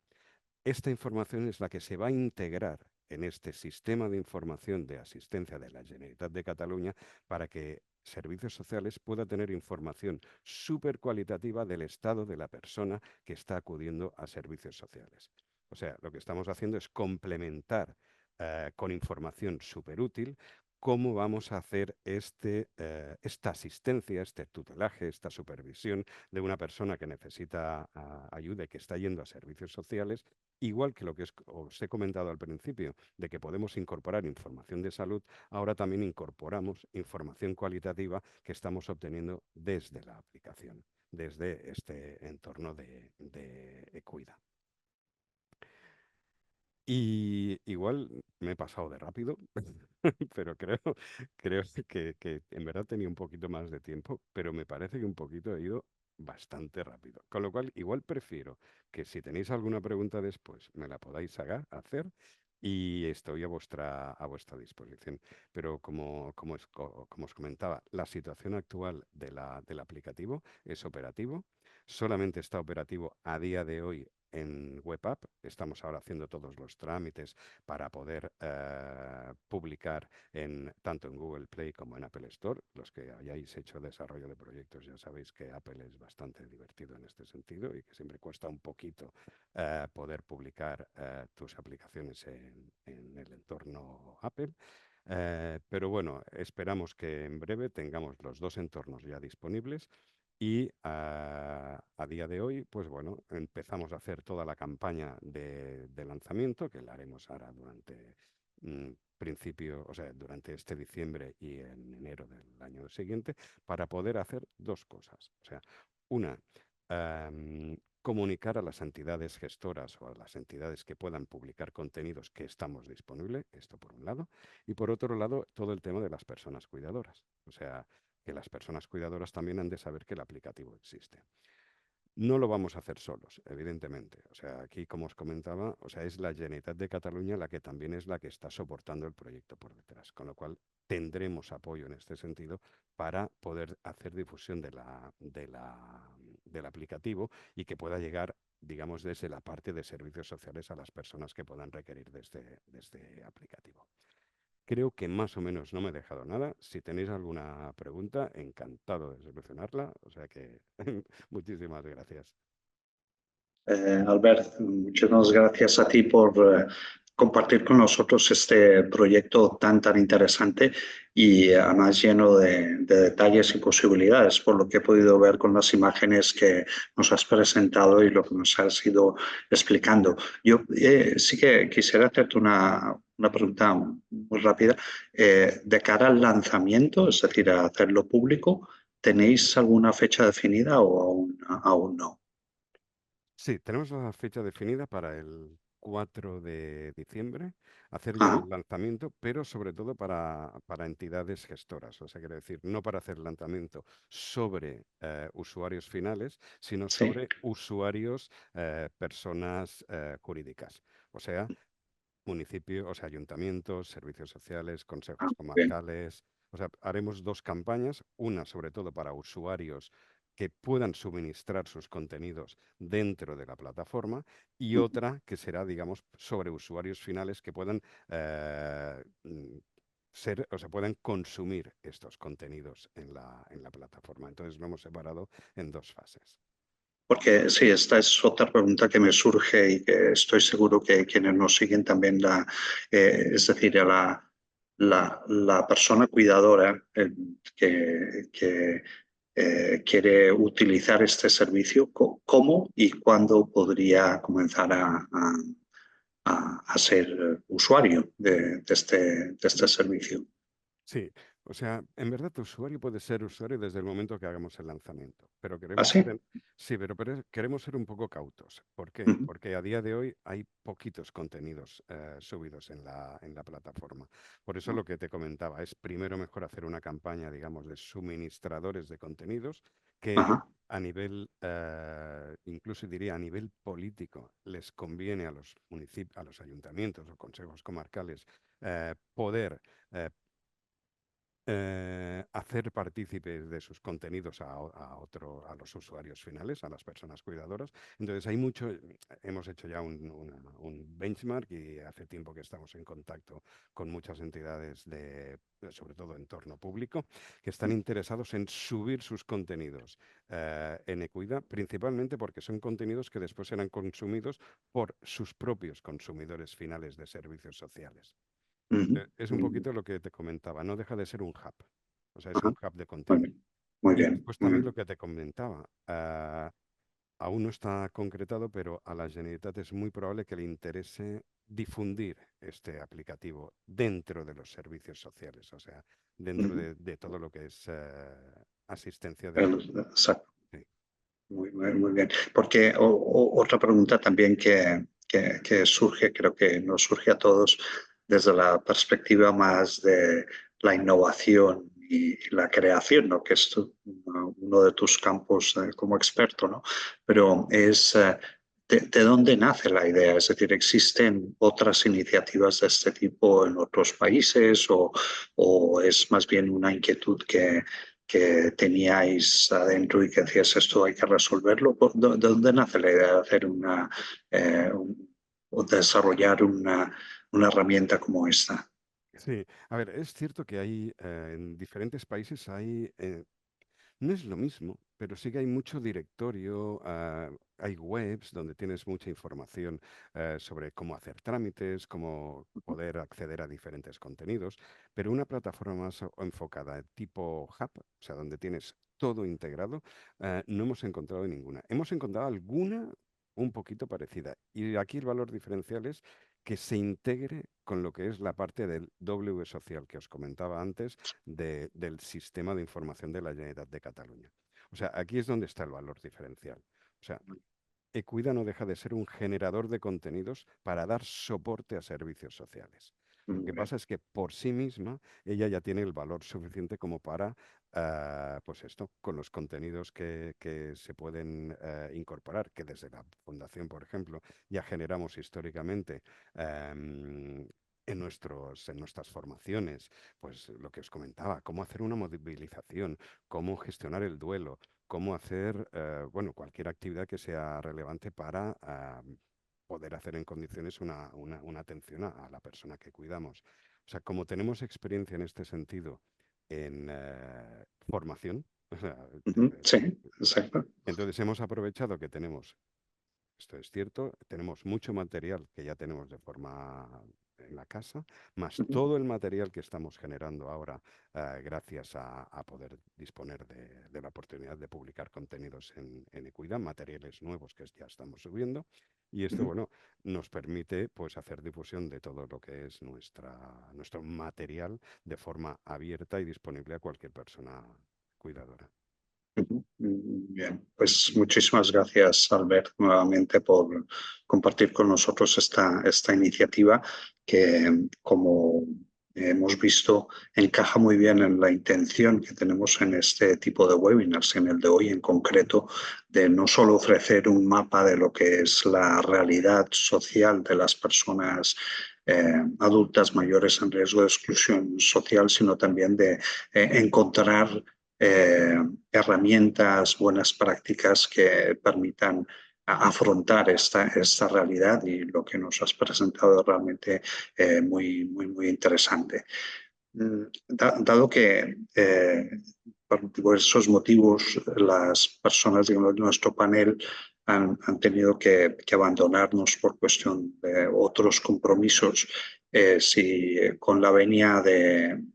Esta información es la que se va a integrar en este sistema de información de asistencia de la Generalitat de Cataluña para que Servicios Sociales pueda tener información súper cualitativa del estado de la persona que está acudiendo a servicios sociales. O sea, lo que estamos haciendo es complementar con información súper útil cómo vamos a hacer esta asistencia, este tutelaje, esta supervisión de una persona que necesita ayuda y que está yendo a servicios sociales, igual que lo que os he comentado al principio, de que podemos incorporar información de salud, ahora también incorporamos información cualitativa que estamos obteniendo desde la aplicación, desde este entorno de Ecuida. Y igual me he pasado de rápido, pero creo que en verdad tenía un poquito más de tiempo, pero me parece que un poquito he ido bastante rápido. Con lo cual, igual prefiero que si tenéis alguna pregunta después, me la podáis hacer y estoy a vuestra disposición. Pero como os comentaba, la situación actual del aplicativo es operativo. Solamente está operativo a día de hoy en web app. Estamos ahora haciendo todos los trámites para poder publicar tanto en Google Play como en Apple Store. Los que hayáis hecho desarrollo de proyectos ya sabéis que Apple es bastante divertido en este sentido y que siempre cuesta un poquito poder publicar tus aplicaciones en el entorno Apple. Pero bueno, esperamos que en breve tengamos los dos entornos ya disponibles y a día de hoy, pues bueno, empezamos a hacer toda la campaña de lanzamiento, que la haremos ahora durante durante este diciembre y en enero del año siguiente, para poder hacer dos cosas. O sea, una, comunicar a las entidades gestoras o a las entidades que puedan publicar contenidos que estamos disponibles, esto por un lado, y por otro lado, todo el tema de las personas cuidadoras. O sea, que las personas cuidadoras también han de saber que el aplicativo existe. No lo vamos a hacer solos, evidentemente. O sea, aquí, como os comentaba, o sea, es la Generalitat de Cataluña la que también es la que está soportando el proyecto por detrás, con lo cual tendremos apoyo en este sentido para poder hacer difusión del aplicativo y que pueda llegar, digamos, desde la parte de servicios sociales a las personas que puedan requerir de este aplicativo. Creo que más o menos no me he dejado nada. Si tenéis alguna pregunta, encantado de solucionarla. O sea que muchísimas gracias. Albert, muchísimas gracias a ti por compartir con nosotros este proyecto tan interesante y además lleno de detalles y posibilidades, por lo que he podido ver con las imágenes que nos has presentado y lo que nos has ido explicando. Yo sí que quisiera hacerte una pregunta muy rápida. De cara al lanzamiento, es decir, a hacerlo público, ¿tenéis alguna fecha definida o aún no? Sí, tenemos la fecha definida para el 4 de diciembre, hacer ya Ajá, el lanzamiento, pero sobre todo para entidades gestoras. O sea, quiere decir, no para hacer lanzamiento sobre usuarios finales, sino sí. sobre usuarios, personas jurídicas. O sea, municipios, o sea, ayuntamientos, servicios sociales, Ah, consejos bien. comarcales. O sea, haremos dos campañas, una sobre todo para usuarios que puedan suministrar sus contenidos dentro de la plataforma y Ujú. otra que será, digamos, sobre usuarios finales que puedan o sea, puedan consumir estos contenidos en la plataforma. Entonces lo hemos separado en dos fases. Porque sí, esta es otra pregunta que me surge y que estoy seguro que quienes nos siguen también es decir, a la persona cuidadora que quiere utilizar este servicio, ¿cómo y cuándo podría comenzar a ser usuario de este servicio? Sí, o sea, en verdad tu usuario puede ser usuario desde el momento que hagamos el lanzamiento, pero ¿Ah, queremos sí? sí, pero queremos ser un poco cautos. ¿Por qué? Ujú. Porque a día de hoy hay poquitos contenidos subidos en la plataforma. Por eso lo que te comentaba es primero mejor hacer una campaña, digamos, de suministradores de contenidos que Ajá. a nivel, incluso diría a nivel político, les conviene a los municipios, a los ayuntamientos o consejos comarcales poder hacer partícipes de sus contenidos a los usuarios finales, a las personas cuidadoras. Entonces, hemos hecho ya un benchmark y hace tiempo que estamos en contacto con muchas entidades sobre todo entorno público, que están interesados en subir sus contenidos en Ecuida, principalmente porque son contenidos que después serán consumidos por sus propios consumidores finales de servicios sociales. Es un poquito lo que te comentaba, no deja de ser un hub, o sea, es Ajá. un hub de Muy contenido. bien, muy Y bien, después muy también lo bien. que te comentaba, aún no está concretado, pero a la Generalitat es muy probable que le interese difundir este aplicativo dentro de los servicios sociales, o sea, dentro Ujú. de todo lo que es asistencia de... Exacto. Sí. Muy bien. Porque otra pregunta también que surge, creo que nos surge a todos desde la perspectiva más de la innovación y la creación, ¿no? Que es uno de tus campos como experto, ¿no? Pero es de dónde nace la idea. Es decir, ¿existen otras iniciativas de este tipo en otros países o es más bien una inquietud que teníais adentro y que decías esto hay que resolverlo? ¿De dónde nace la idea de hacer o desarrollar una herramienta como esta? Sí, a ver, es cierto que hay en diferentes países hay no es lo mismo, pero sí que hay mucho directorio, hay webs donde tienes mucha información sobre cómo hacer trámites, cómo poder acceder a diferentes contenidos, pero una plataforma más enfocada tipo hub, o sea, donde tienes todo integrado, no hemos encontrado ninguna. Hemos encontrado alguna un poquito parecida. Y aquí el valor diferencial es que se integre con lo que es la parte del W social que os comentaba antes del sistema de información de la Generalitat de Cataluña. O sea, aquí es donde está el valor diferencial. O sea, Ecuida no deja de ser un generador de contenidos para dar soporte a servicios sociales. Lo que pasa es que por sí misma ella ya tiene el valor suficiente como para, pues esto, con los contenidos que se pueden incorporar, que desde la Fundación, por ejemplo, ya generamos históricamente en nuestras formaciones, pues lo que os comentaba, cómo hacer una movilización, cómo gestionar el duelo, cómo hacer, bueno, cualquier actividad que sea relevante para poder hacer en condiciones una atención a la persona que cuidamos. O sea, como tenemos experiencia en este sentido en formación, o sea, Sí, exacto. entonces hemos aprovechado que tenemos, esto es cierto, tenemos mucho material que ya tenemos de forma en la casa, más todo el material que estamos generando ahora gracias a poder disponer de la oportunidad de publicar contenidos en Ecuida, materiales nuevos que ya estamos subiendo. Y esto, bueno, nos permite pues hacer difusión de todo lo que es nuestro material de forma abierta y disponible a cualquier persona cuidadora. Bien, pues muchísimas gracias, Albert, nuevamente por compartir con nosotros esta iniciativa que, como hemos visto, encaja muy bien en la intención que tenemos en este tipo de webinars, en el de hoy en concreto, de no solo ofrecer un mapa de lo que es la realidad social de las personas adultas mayores en riesgo de exclusión social, sino también de encontrar herramientas, buenas prácticas que permitan afrontar esta realidad, y lo que nos has presentado es realmente muy interesante. Dado que por esos motivos las personas de nuestro panel han tenido que abandonarnos por cuestión de otros compromisos, si con la venia del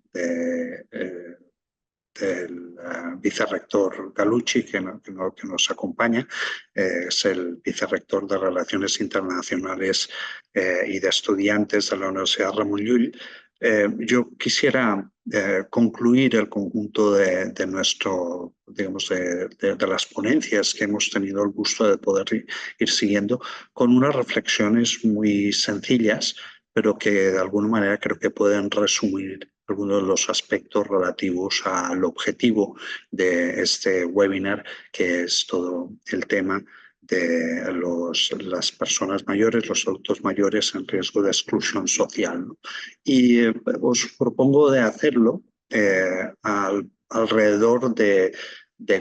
vicerrector Galucci, que nos acompaña, es el vicerrector de Relaciones Internacionales y de Estudiantes de la Universidad Ramon Llull. Yo quisiera concluir el conjunto de nuestro, digamos, de las ponencias que hemos tenido el gusto de poder ir siguiendo con unas reflexiones muy sencillas, pero que de alguna manera creo que pueden resumir algunos de los aspectos relativos al objetivo de este webinar, que es todo el tema de las personas mayores, los adultos mayores en riesgo de exclusión social, ¿no? Y os propongo de hacerlo alrededor de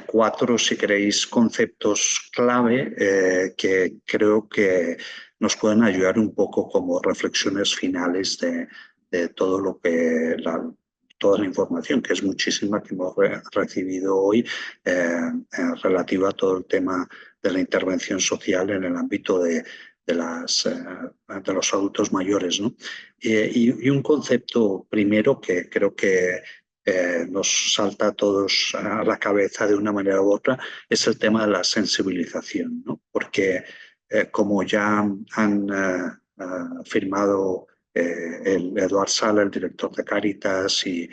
4, si queréis, conceptos clave que creo que nos pueden ayudar un poco como reflexiones finales de todo lo que toda la información, que es muchísima, que hemos recibido hoy relativa a todo el tema de la intervención social en el ámbito de de los adultos mayores, ¿no? Y un concepto primero que creo que nos salta a todos a la cabeza de una manera u otra es el tema de la sensibilización, ¿no? Porque como ya han firmado el Eduard Sala, el director de Cáritas, y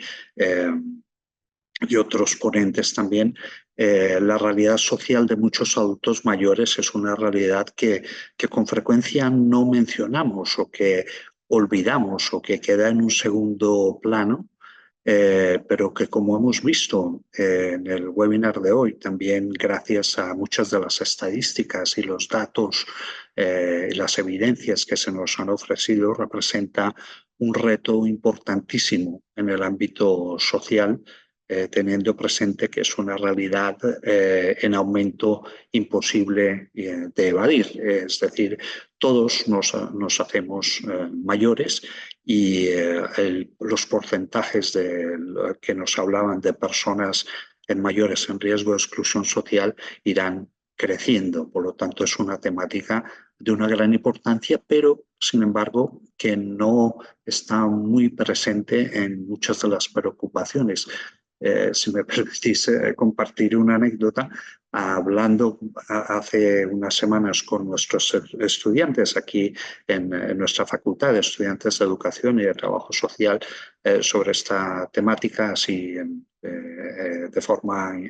otros ponentes también, la realidad social de muchos adultos mayores es una realidad que con frecuencia no mencionamos o que olvidamos o que queda en un segundo plano, pero que, como hemos visto en el webinar de hoy, también gracias a muchas de las estadísticas y los datos y las evidencias que se nos han ofrecido, representa un reto importantísimo en el ámbito social, teniendo presente que es una realidad en aumento imposible de evadir. Es decir, todos nos hacemos mayores y los porcentajes que nos hablaban de personas mayores en riesgo de exclusión social irán creciendo. Por lo tanto, es una temática de una gran importancia, pero, sin embargo, que no está muy presente en muchas de las preocupaciones. Si me permitís compartir una anécdota, hablando hace unas semanas con nuestros estudiantes aquí en nuestra facultad de estudiantes de educación y de trabajo social sobre esta temática, así de forma,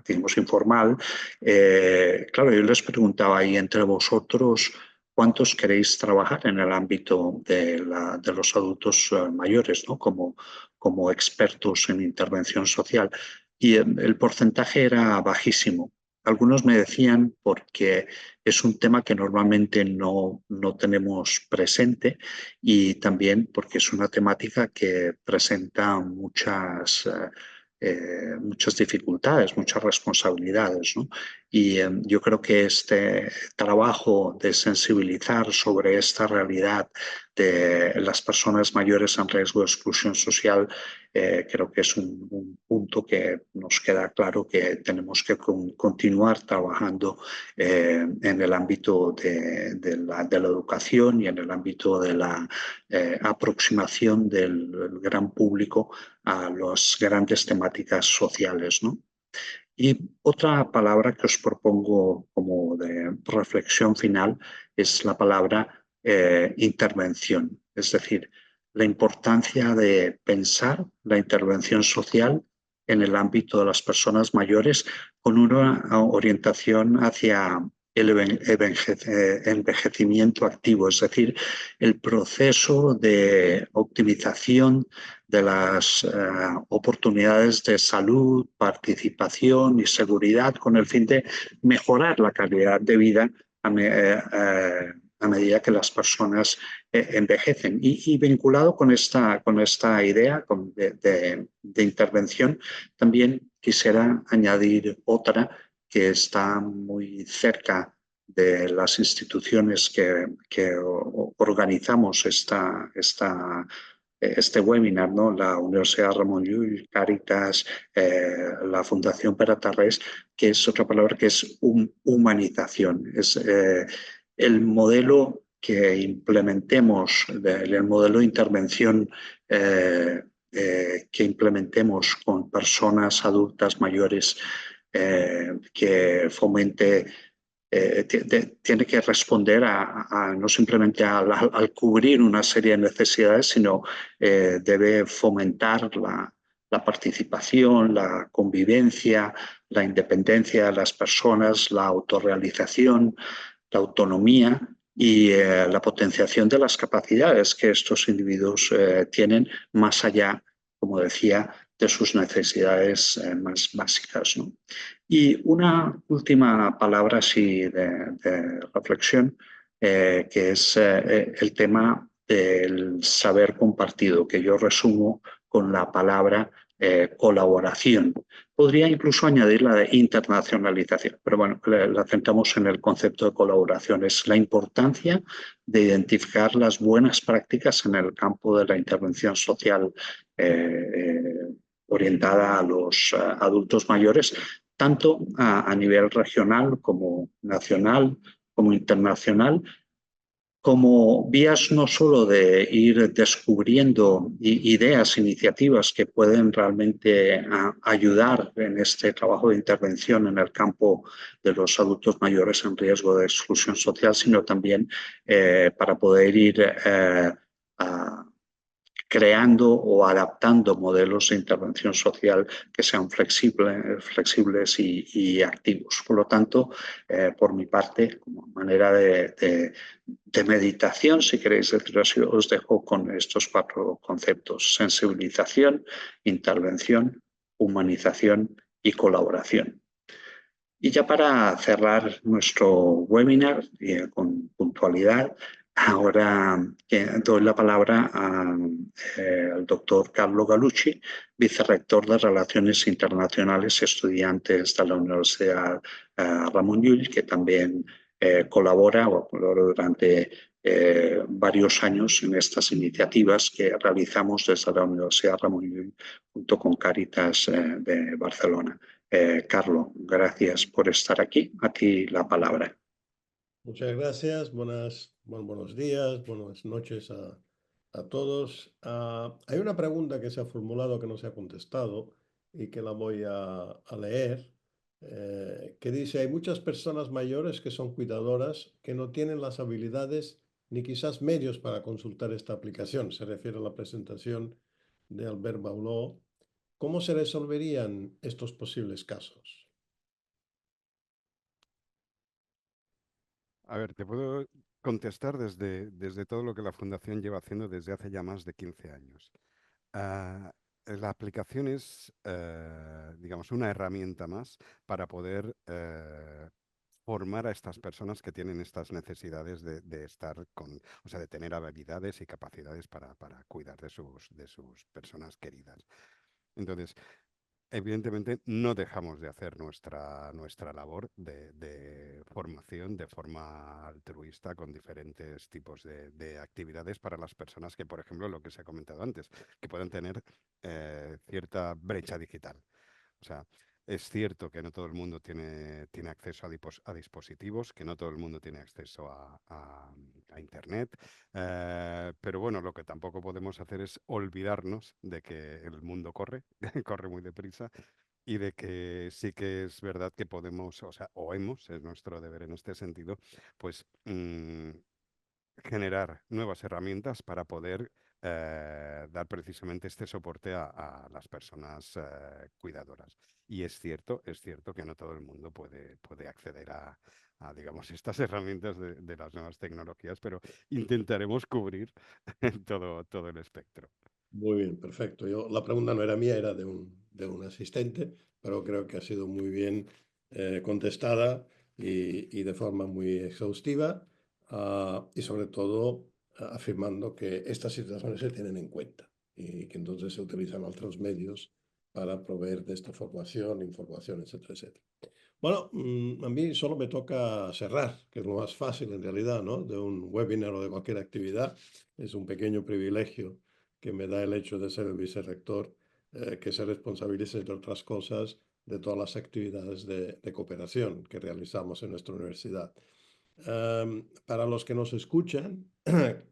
digamos, informal. Claro, yo les preguntaba, ¿y entre vosotros cuántos queréis trabajar en el ámbito de los adultos mayores, ¿no? Como expertos en intervención social? Y el porcentaje era bajísimo. Algunos me decían porque es un tema que normalmente no tenemos presente, y también porque es una temática que presenta muchas dificultades, muchas responsabilidades, ¿no? Y yo creo que este trabajo de sensibilizar sobre esta realidad de las personas mayores en riesgo de exclusión social, creo que es un punto que nos queda claro que tenemos que continuar trabajando en el ámbito de la educación y en el ámbito de la aproximación del gran público a las grandes temáticas sociales, ¿no? Y otra palabra que os propongo como de reflexión final es la palabra intervención, es decir, la importancia de pensar la intervención social en el ámbito de las personas mayores con una orientación hacia el envejecimiento activo, es decir, el proceso de optimización de las oportunidades de salud, participación y seguridad, con el fin de mejorar la calidad de vida a medida que las personas envejecen. Y vinculado con esta idea de intervención, también quisiera añadir otra que está muy cerca de las instituciones que organizamos este webinar, ¿no? La Universidad Ramon Llull, Cáritas, la Fundación Pere-Tarrés, que es otra palabra que es humanización. Es el modelo que implementemos, el modelo de intervención que implementemos con personas adultas mayores, que fomente, tiene que responder no simplemente al cubrir una serie de necesidades, sino debe fomentar la participación, la convivencia, la independencia de las personas, la autorrealización, la autonomía y la potenciación de las capacidades que estos individuos tienen, más allá, como decía, de sus necesidades más básicas, ¿no? Y una última palabra así de reflexión, que es el tema del saber compartido, que yo resumo con la palabra colaboración. Podría incluso añadir la de internacionalización, pero bueno, la centramos en el concepto de colaboración. Es la importancia de identificar las buenas prácticas en el campo de la intervención social orientada a los adultos mayores, tanto a nivel regional como nacional, como internacional, como vías no solo de ir descubriendo ideas, iniciativas que pueden realmente ayudar en este trabajo de intervención en el campo de los adultos mayores en riesgo de exclusión social, sino también para poder ir creando o adaptando modelos de intervención social que sean flexibles y activos. Por lo tanto, por mi parte, como manera de meditación, si queréis decirlo así, os dejo con estos 4 conceptos: sensibilización, intervención, humanización y colaboración. Y ya para cerrar nuestro webinar con puntualidad, ahora doy la palabra al doctor Carlo Gallucci, vicerrector de Relaciones Internacionales y Estudiantes de la Universidad Ramon Llull, que también colabora durante varios años en estas iniciativas que realizamos desde la Universidad Ramon Llull junto con Cáritas de Barcelona. Carlos, gracias por estar aquí. A ti la palabra. Muchas gracias. Buenos días, buenas noches a todos. Hay una pregunta que se ha formulado que no se ha contestado y que la voy a leer, que dice: hay muchas personas mayores que son cuidadoras que no tienen las habilidades ni quizás medios para consultar esta aplicación. Se refiere a la presentación de Albert Baulot. ¿Cómo se resolverían estos posibles casos? A ver, te puedo contestar desde todo lo que la Fundación lleva haciendo desde hace ya más de 15 años. La aplicación es, digamos, una herramienta más para poder formar a estas personas que tienen estas necesidades de estar con, o sea, de tener habilidades y capacidades para cuidar de sus personas queridas. Entonces, evidentemente no dejamos de hacer nuestra labor de formación de forma altruista con diferentes tipos de actividades para las personas que, por ejemplo, lo que se ha comentado antes, que pueden tener cierta brecha digital. O sea, es cierto que no todo el mundo tiene acceso a dispositivos, que no todo el mundo tiene acceso a Internet, pero bueno, lo que tampoco podemos hacer es olvidarnos de que el mundo corre, corre muy deprisa, y de que sí que es verdad que podemos, o sea, es nuestro deber en este sentido, pues generar nuevas herramientas para poder dar precisamente este soporte a las personas cuidadoras. Y es cierto que no todo el mundo puede acceder digamos, estas herramientas de las nuevas tecnologías, pero intentaremos cubrir todo el espectro. Muy bien, perfecto. La pregunta no era mía, era de un asistente, pero creo que ha sido muy bien contestada y de forma muy exhaustiva, y sobre todo afirmando que estas situaciones se tienen en cuenta y que entonces se utilizan otros medios para proveer de esta formación, información, etcétera, etcétera. Bueno, a mí solo me toca cerrar, que es lo más fácil en realidad, ¿no? De un webinar o de cualquier actividad. Es un pequeño privilegio que me da el hecho de ser el vicerrector, que se responsabilice, entre otras cosas, de todas las actividades de cooperación que realizamos en nuestra universidad. Para los que nos escuchan,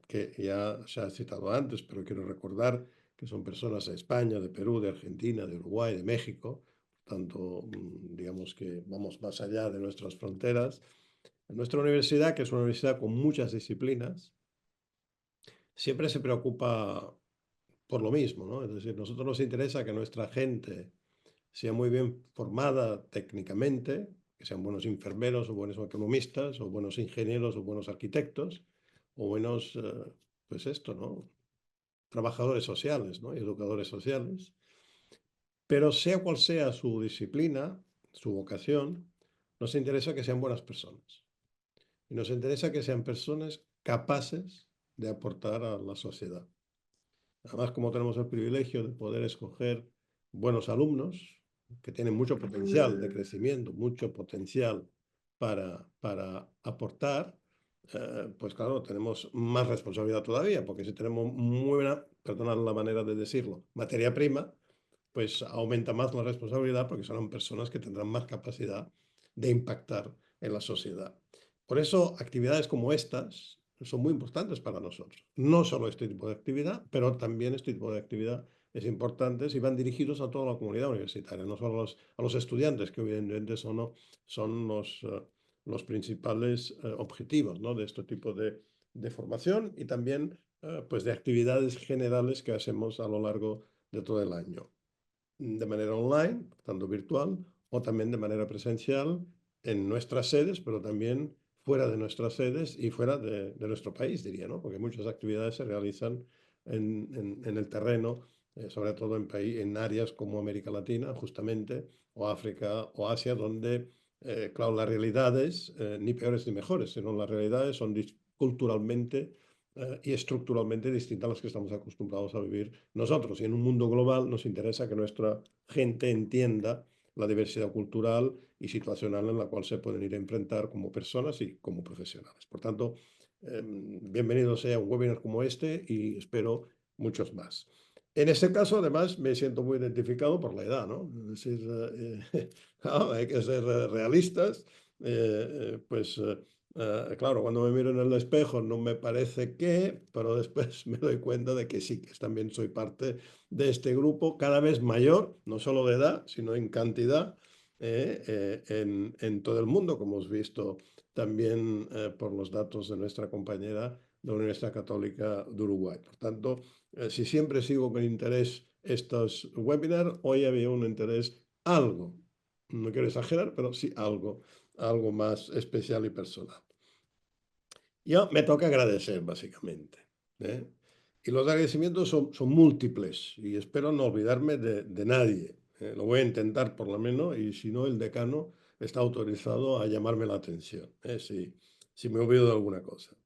que ya se ha citado antes, pero quiero recordar que son personas de España, de Perú, de Argentina, de Uruguay, de México, tanto, digamos que vamos más allá de nuestras fronteras. En nuestra universidad, que es una universidad con muchas disciplinas, siempre se preocupa por lo mismo, ¿no? Es decir, a nosotros nos interesa que nuestra gente sea muy bien formada técnicamente, que sean buenos enfermeros o buenos economistas o buenos ingenieros o buenos arquitectos o buenos, pues esto, ¿no? Trabajadores sociales, ¿no? Y educadores sociales. Pero sea cual sea su disciplina, su vocación, nos interesa que sean buenas personas. Y nos interesa que sean personas capaces de aportar a la sociedad. Además, como tenemos el privilegio de poder escoger buenos alumnos que tienen mucho potencial de crecimiento, mucho potencial para aportar, pues claro, tenemos más responsabilidad todavía, porque si tenemos muy buena, perdonad la manera de decirlo, materia prima, pues aumenta más la responsabilidad porque serán personas que tendrán más capacidad de impactar en la sociedad. Por eso, actividades como estas son muy importantes para nosotros. No solo este tipo de actividad, pero también este tipo de actividad es importante y van dirigidos a toda la comunidad universitaria, no solo a los estudiantes, que evidentemente son los principales objetivos, ¿no?, de este tipo de formación y también pues de actividades generales que hacemos a lo largo de todo el año, de manera online, tanto virtual, o también de manera presencial en nuestras sedes, pero también fuera de nuestras sedes y fuera de nuestro país, diría, ¿no? Porque muchas actividades se realizan en el terreno, sobre todo en áreas como América Latina, justamente, o África o Asia, donde, claro, las realidades, ni peores ni mejores, sino las realidades son culturalmente y estructuralmente distintas a las que estamos acostumbrados a vivir nosotros. Y en un mundo global nos interesa que nuestra gente entienda la diversidad cultural y situacional en la cual se pueden ir a enfrentar como personas y como profesionales. Por tanto, bienvenido sea un webinar como este y espero muchos más. En este caso, además, me siento muy identificado por la edad, ¿no? Es decir, claro, hay que ser realistas. Claro, cuando me miro en el espejo no me parece que, pero después me doy cuenta de que sí, que también soy parte de este grupo cada vez mayor, no solo de edad, sino en cantidad, en todo el mundo, como hemos visto también por los datos de nuestra compañera de la Universidad Católica de Uruguay. Por tanto, si siempre sigo con interés estos webinars, hoy había un interés algo, no quiero exagerar, pero sí algo más especial y personal. Yo me toca agradecer, básicamente, ¿eh? Y los agradecimientos son múltiples y espero no olvidarme de nadie. Lo voy a intentar por lo menos y si no, el decano está autorizado a llamarme la atención, si me olvido de alguna cosa.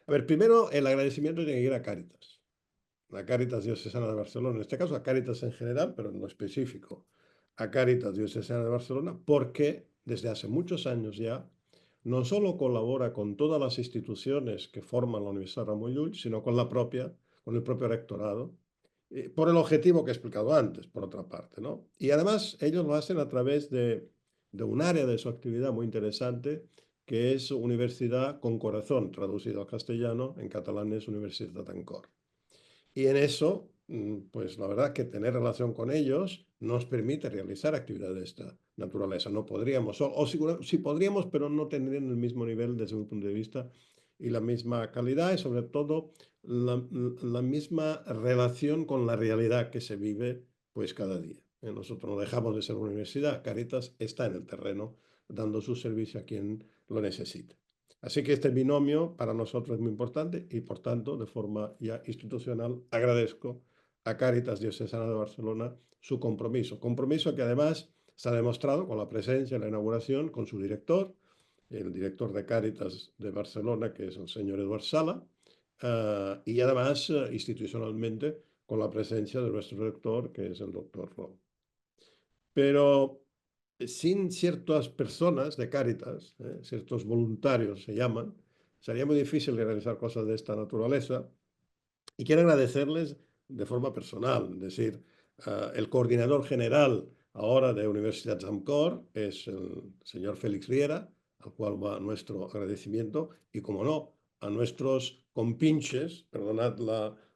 A ver, primero el agradecimiento tiene que ir a Cáritas. La Cáritas Diocesana de Barcelona, en este caso a Cáritas en general, pero en lo específico a Cáritas Diocesana de Barcelona, porque desde hace muchos años ya no solo colabora con todas las instituciones que forman la Universidad Ramon Llull, sino con el propio rectorado, por el objetivo que he explicado antes, por otra parte, ¿no? Y además ellos lo hacen a través de un área de su actividad muy interesante, que es Universidad con Corazón, traducido al castellano, en catalán es Universitat amb Cor. Y en eso, pues la verdad que tener relación con ellos nos permite realizar actividades de esta naturaleza. No podríamos, o sí podríamos, pero no tendrían el mismo nivel desde mi punto de vista y la misma calidad y sobre todo la misma relación con la realidad que se vive pues cada día. Nosotros no dejamos de ser una universidad, Cáritas está en el terreno dando su servicio a quien lo necesite. Así que este binomio para nosotros es muy importante y, por tanto, de forma ya institucional, agradezco a Cáritas Diocesana de Barcelona su compromiso que además se ha demostrado con la presencia en la inauguración con su director, el director de Cáritas de Barcelona, que es el señor Eduard Sala, y además institucionalmente con la presencia de nuestro rector, que es el doctor Rom. Pero sin ciertas personas de Cáritas, ciertos voluntarios se llaman, sería muy difícil realizar cosas de esta naturaleza. Y quiero agradecerles de forma personal, es decir, el coordinador general ahora de Universitats amb Cor es el señor Félix Riera, al cual va nuestro agradecimiento, y como no, a nuestros compinches, perdonad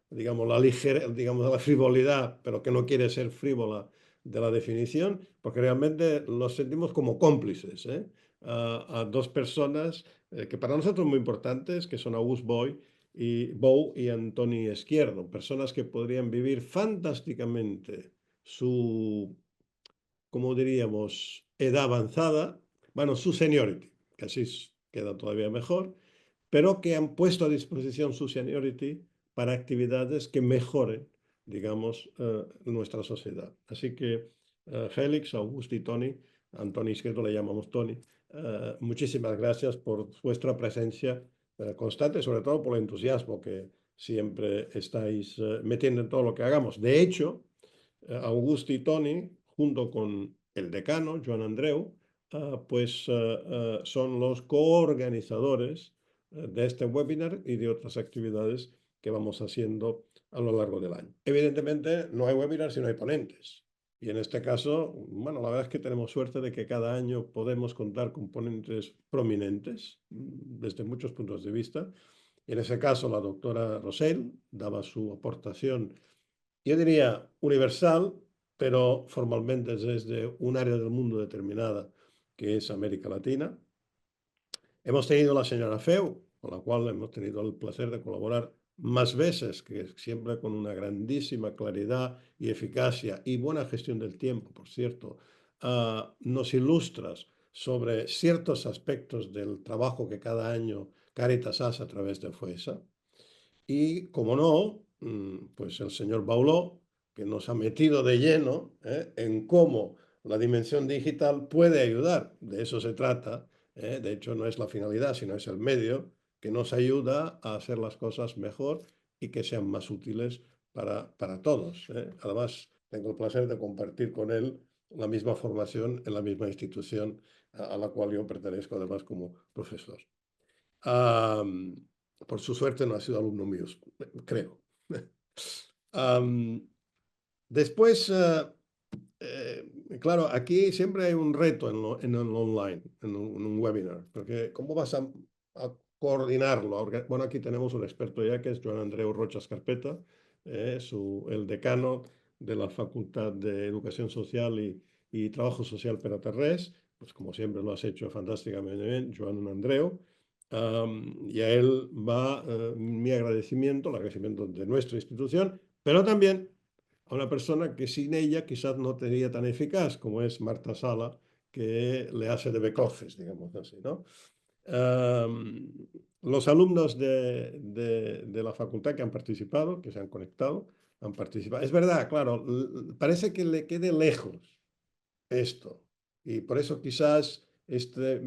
digamos, la frivolidad, pero que no quiere ser frívola de la definición, porque realmente los sentimos como cómplices, a dos personas que para nosotros son muy importantes, que son August Bou y Antoni Izquierdo, personas que podrían vivir fantásticamente su, como diríamos, edad avanzada, bueno, su seniority, que así queda todavía mejor, pero que han puesto a disposición su seniority para actividades que mejoren, digamos, nuestra sociedad. Así que Félix, Augusto y Toni, Antoni Izquierdo le llamamos Toni, muchísimas gracias por vuestra presencia constante, sobre todo por el entusiasmo que siempre estáis metiendo en todo lo que hagamos. De hecho, Augusto y Toni, junto con el decano, Joan Andreu, son los coorganizadores de este webinar y de otras actividades que vamos haciendo a lo largo del año. Evidentemente, no hay webinar si no hay ponentes. Y en este caso, bueno, la verdad es que tenemos suerte de que cada año podemos contar con ponentes prominentes desde muchos puntos de vista. Y en ese caso la doctora Rosell daba su aportación, yo diría universal, pero formalmente desde un área del mundo determinada, que es América Latina. Hemos tenido a la señora Feu, con la cual hemos tenido el placer de colaborar más veces, que siempre con una grandísima claridad y eficacia y buena gestión del tiempo, por cierto, nos ilustras sobre ciertos aspectos del trabajo que cada año Cáritas hace a través de FOESA. Y, como no, pues el señor Bauló, que nos ha metido de lleno en cómo la dimensión digital puede ayudar. De eso se trata. De hecho, no es la finalidad, sino es el medio que nos ayuda a hacer las cosas mejor y que sean más útiles para todos. Además, tengo el placer de compartir con él la misma formación en la misma institución a la cual yo pertenezco, además, como profesor. Por su suerte no ha sido alumno mío, creo. Después, claro, aquí siempre hay un reto en el online, en un webinar, porque ¿cómo vas a coordinarlo? Bueno, aquí tenemos un experto ya, que es Joan Andreu Rocha Escarpeta, el decano de la Facultad de Educación Social y Trabajo Social Peraterrés, pues como siempre lo has hecho fantásticamente bien, Joan Andreu. Y a él va mi agradecimiento, el agradecimiento de nuestra institución, pero también a una persona que sin ella quizás no sería tan eficaz, como es Marta Sala, que le hace de back office, digamos así, ¿no? Los alumnos de la facultad que han participado, que se han conectado, han participado. Es verdad, claro, parece que le quede lejos esto, y por eso quizás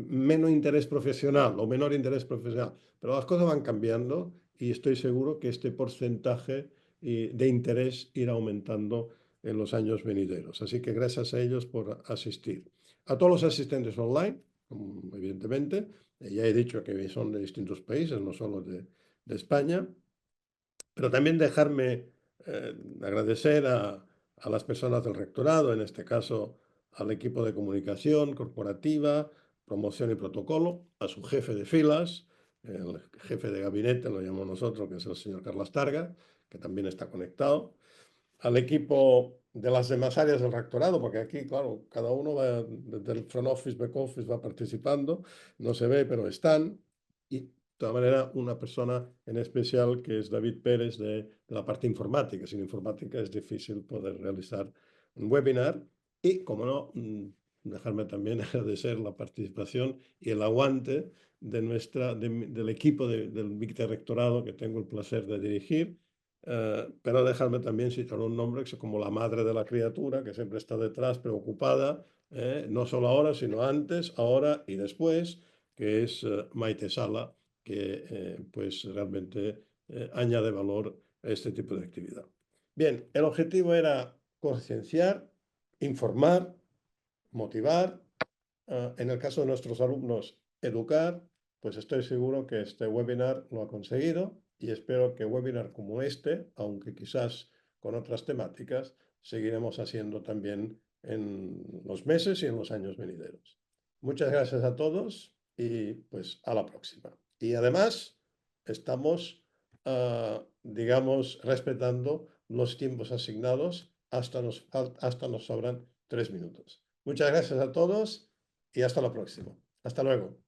menos interés profesional o menor interés profesional, pero las cosas van cambiando y estoy seguro que este porcentaje de interés irá aumentando en los años venideros. Así que gracias a ellos por asistir. A todos los asistentes online, evidentemente, ya he dicho que son de distintos países, no solo de España, pero también dejarme agradecer a las personas del rectorado, en este caso al equipo de comunicación corporativa, promoción y protocolo, a su jefe de filas, el jefe de gabinete, lo llamamos nosotros, que es el señor Carlos Targa, que también está conectado, al equipo de las demás áreas del rectorado, porque aquí, claro, cada uno va, desde el front office, back office, va participando, no se ve, pero están, y de todas maneras una persona en especial que es David Pérez de la parte informática. Sin informática es difícil poder realizar un webinar y, como no, dejarme también agradecer la participación y el aguante del equipo del vicerrectorado que tengo el placer de dirigir. Pero dejarme también citar un nombre que es como la madre de la criatura, que siempre está detrás, preocupada, no solo ahora, sino antes, ahora y después, que es Maite Sala, que pues realmente añade valor a este tipo de actividad. Bien, el objetivo era concienciar, informar, motivar, en el caso de nuestros alumnos, educar. Pues estoy seguro que este webinar lo ha conseguido y espero que webinars como este, aunque quizás con otras temáticas, seguiremos haciendo también en los meses y en los años venideros. Muchas gracias a todos y pues a la próxima. Y además estamos, digamos, respetando los tiempos asignados, hasta nos sobran 3 minutos. Muchas gracias a todos y hasta la próxima. Hasta luego.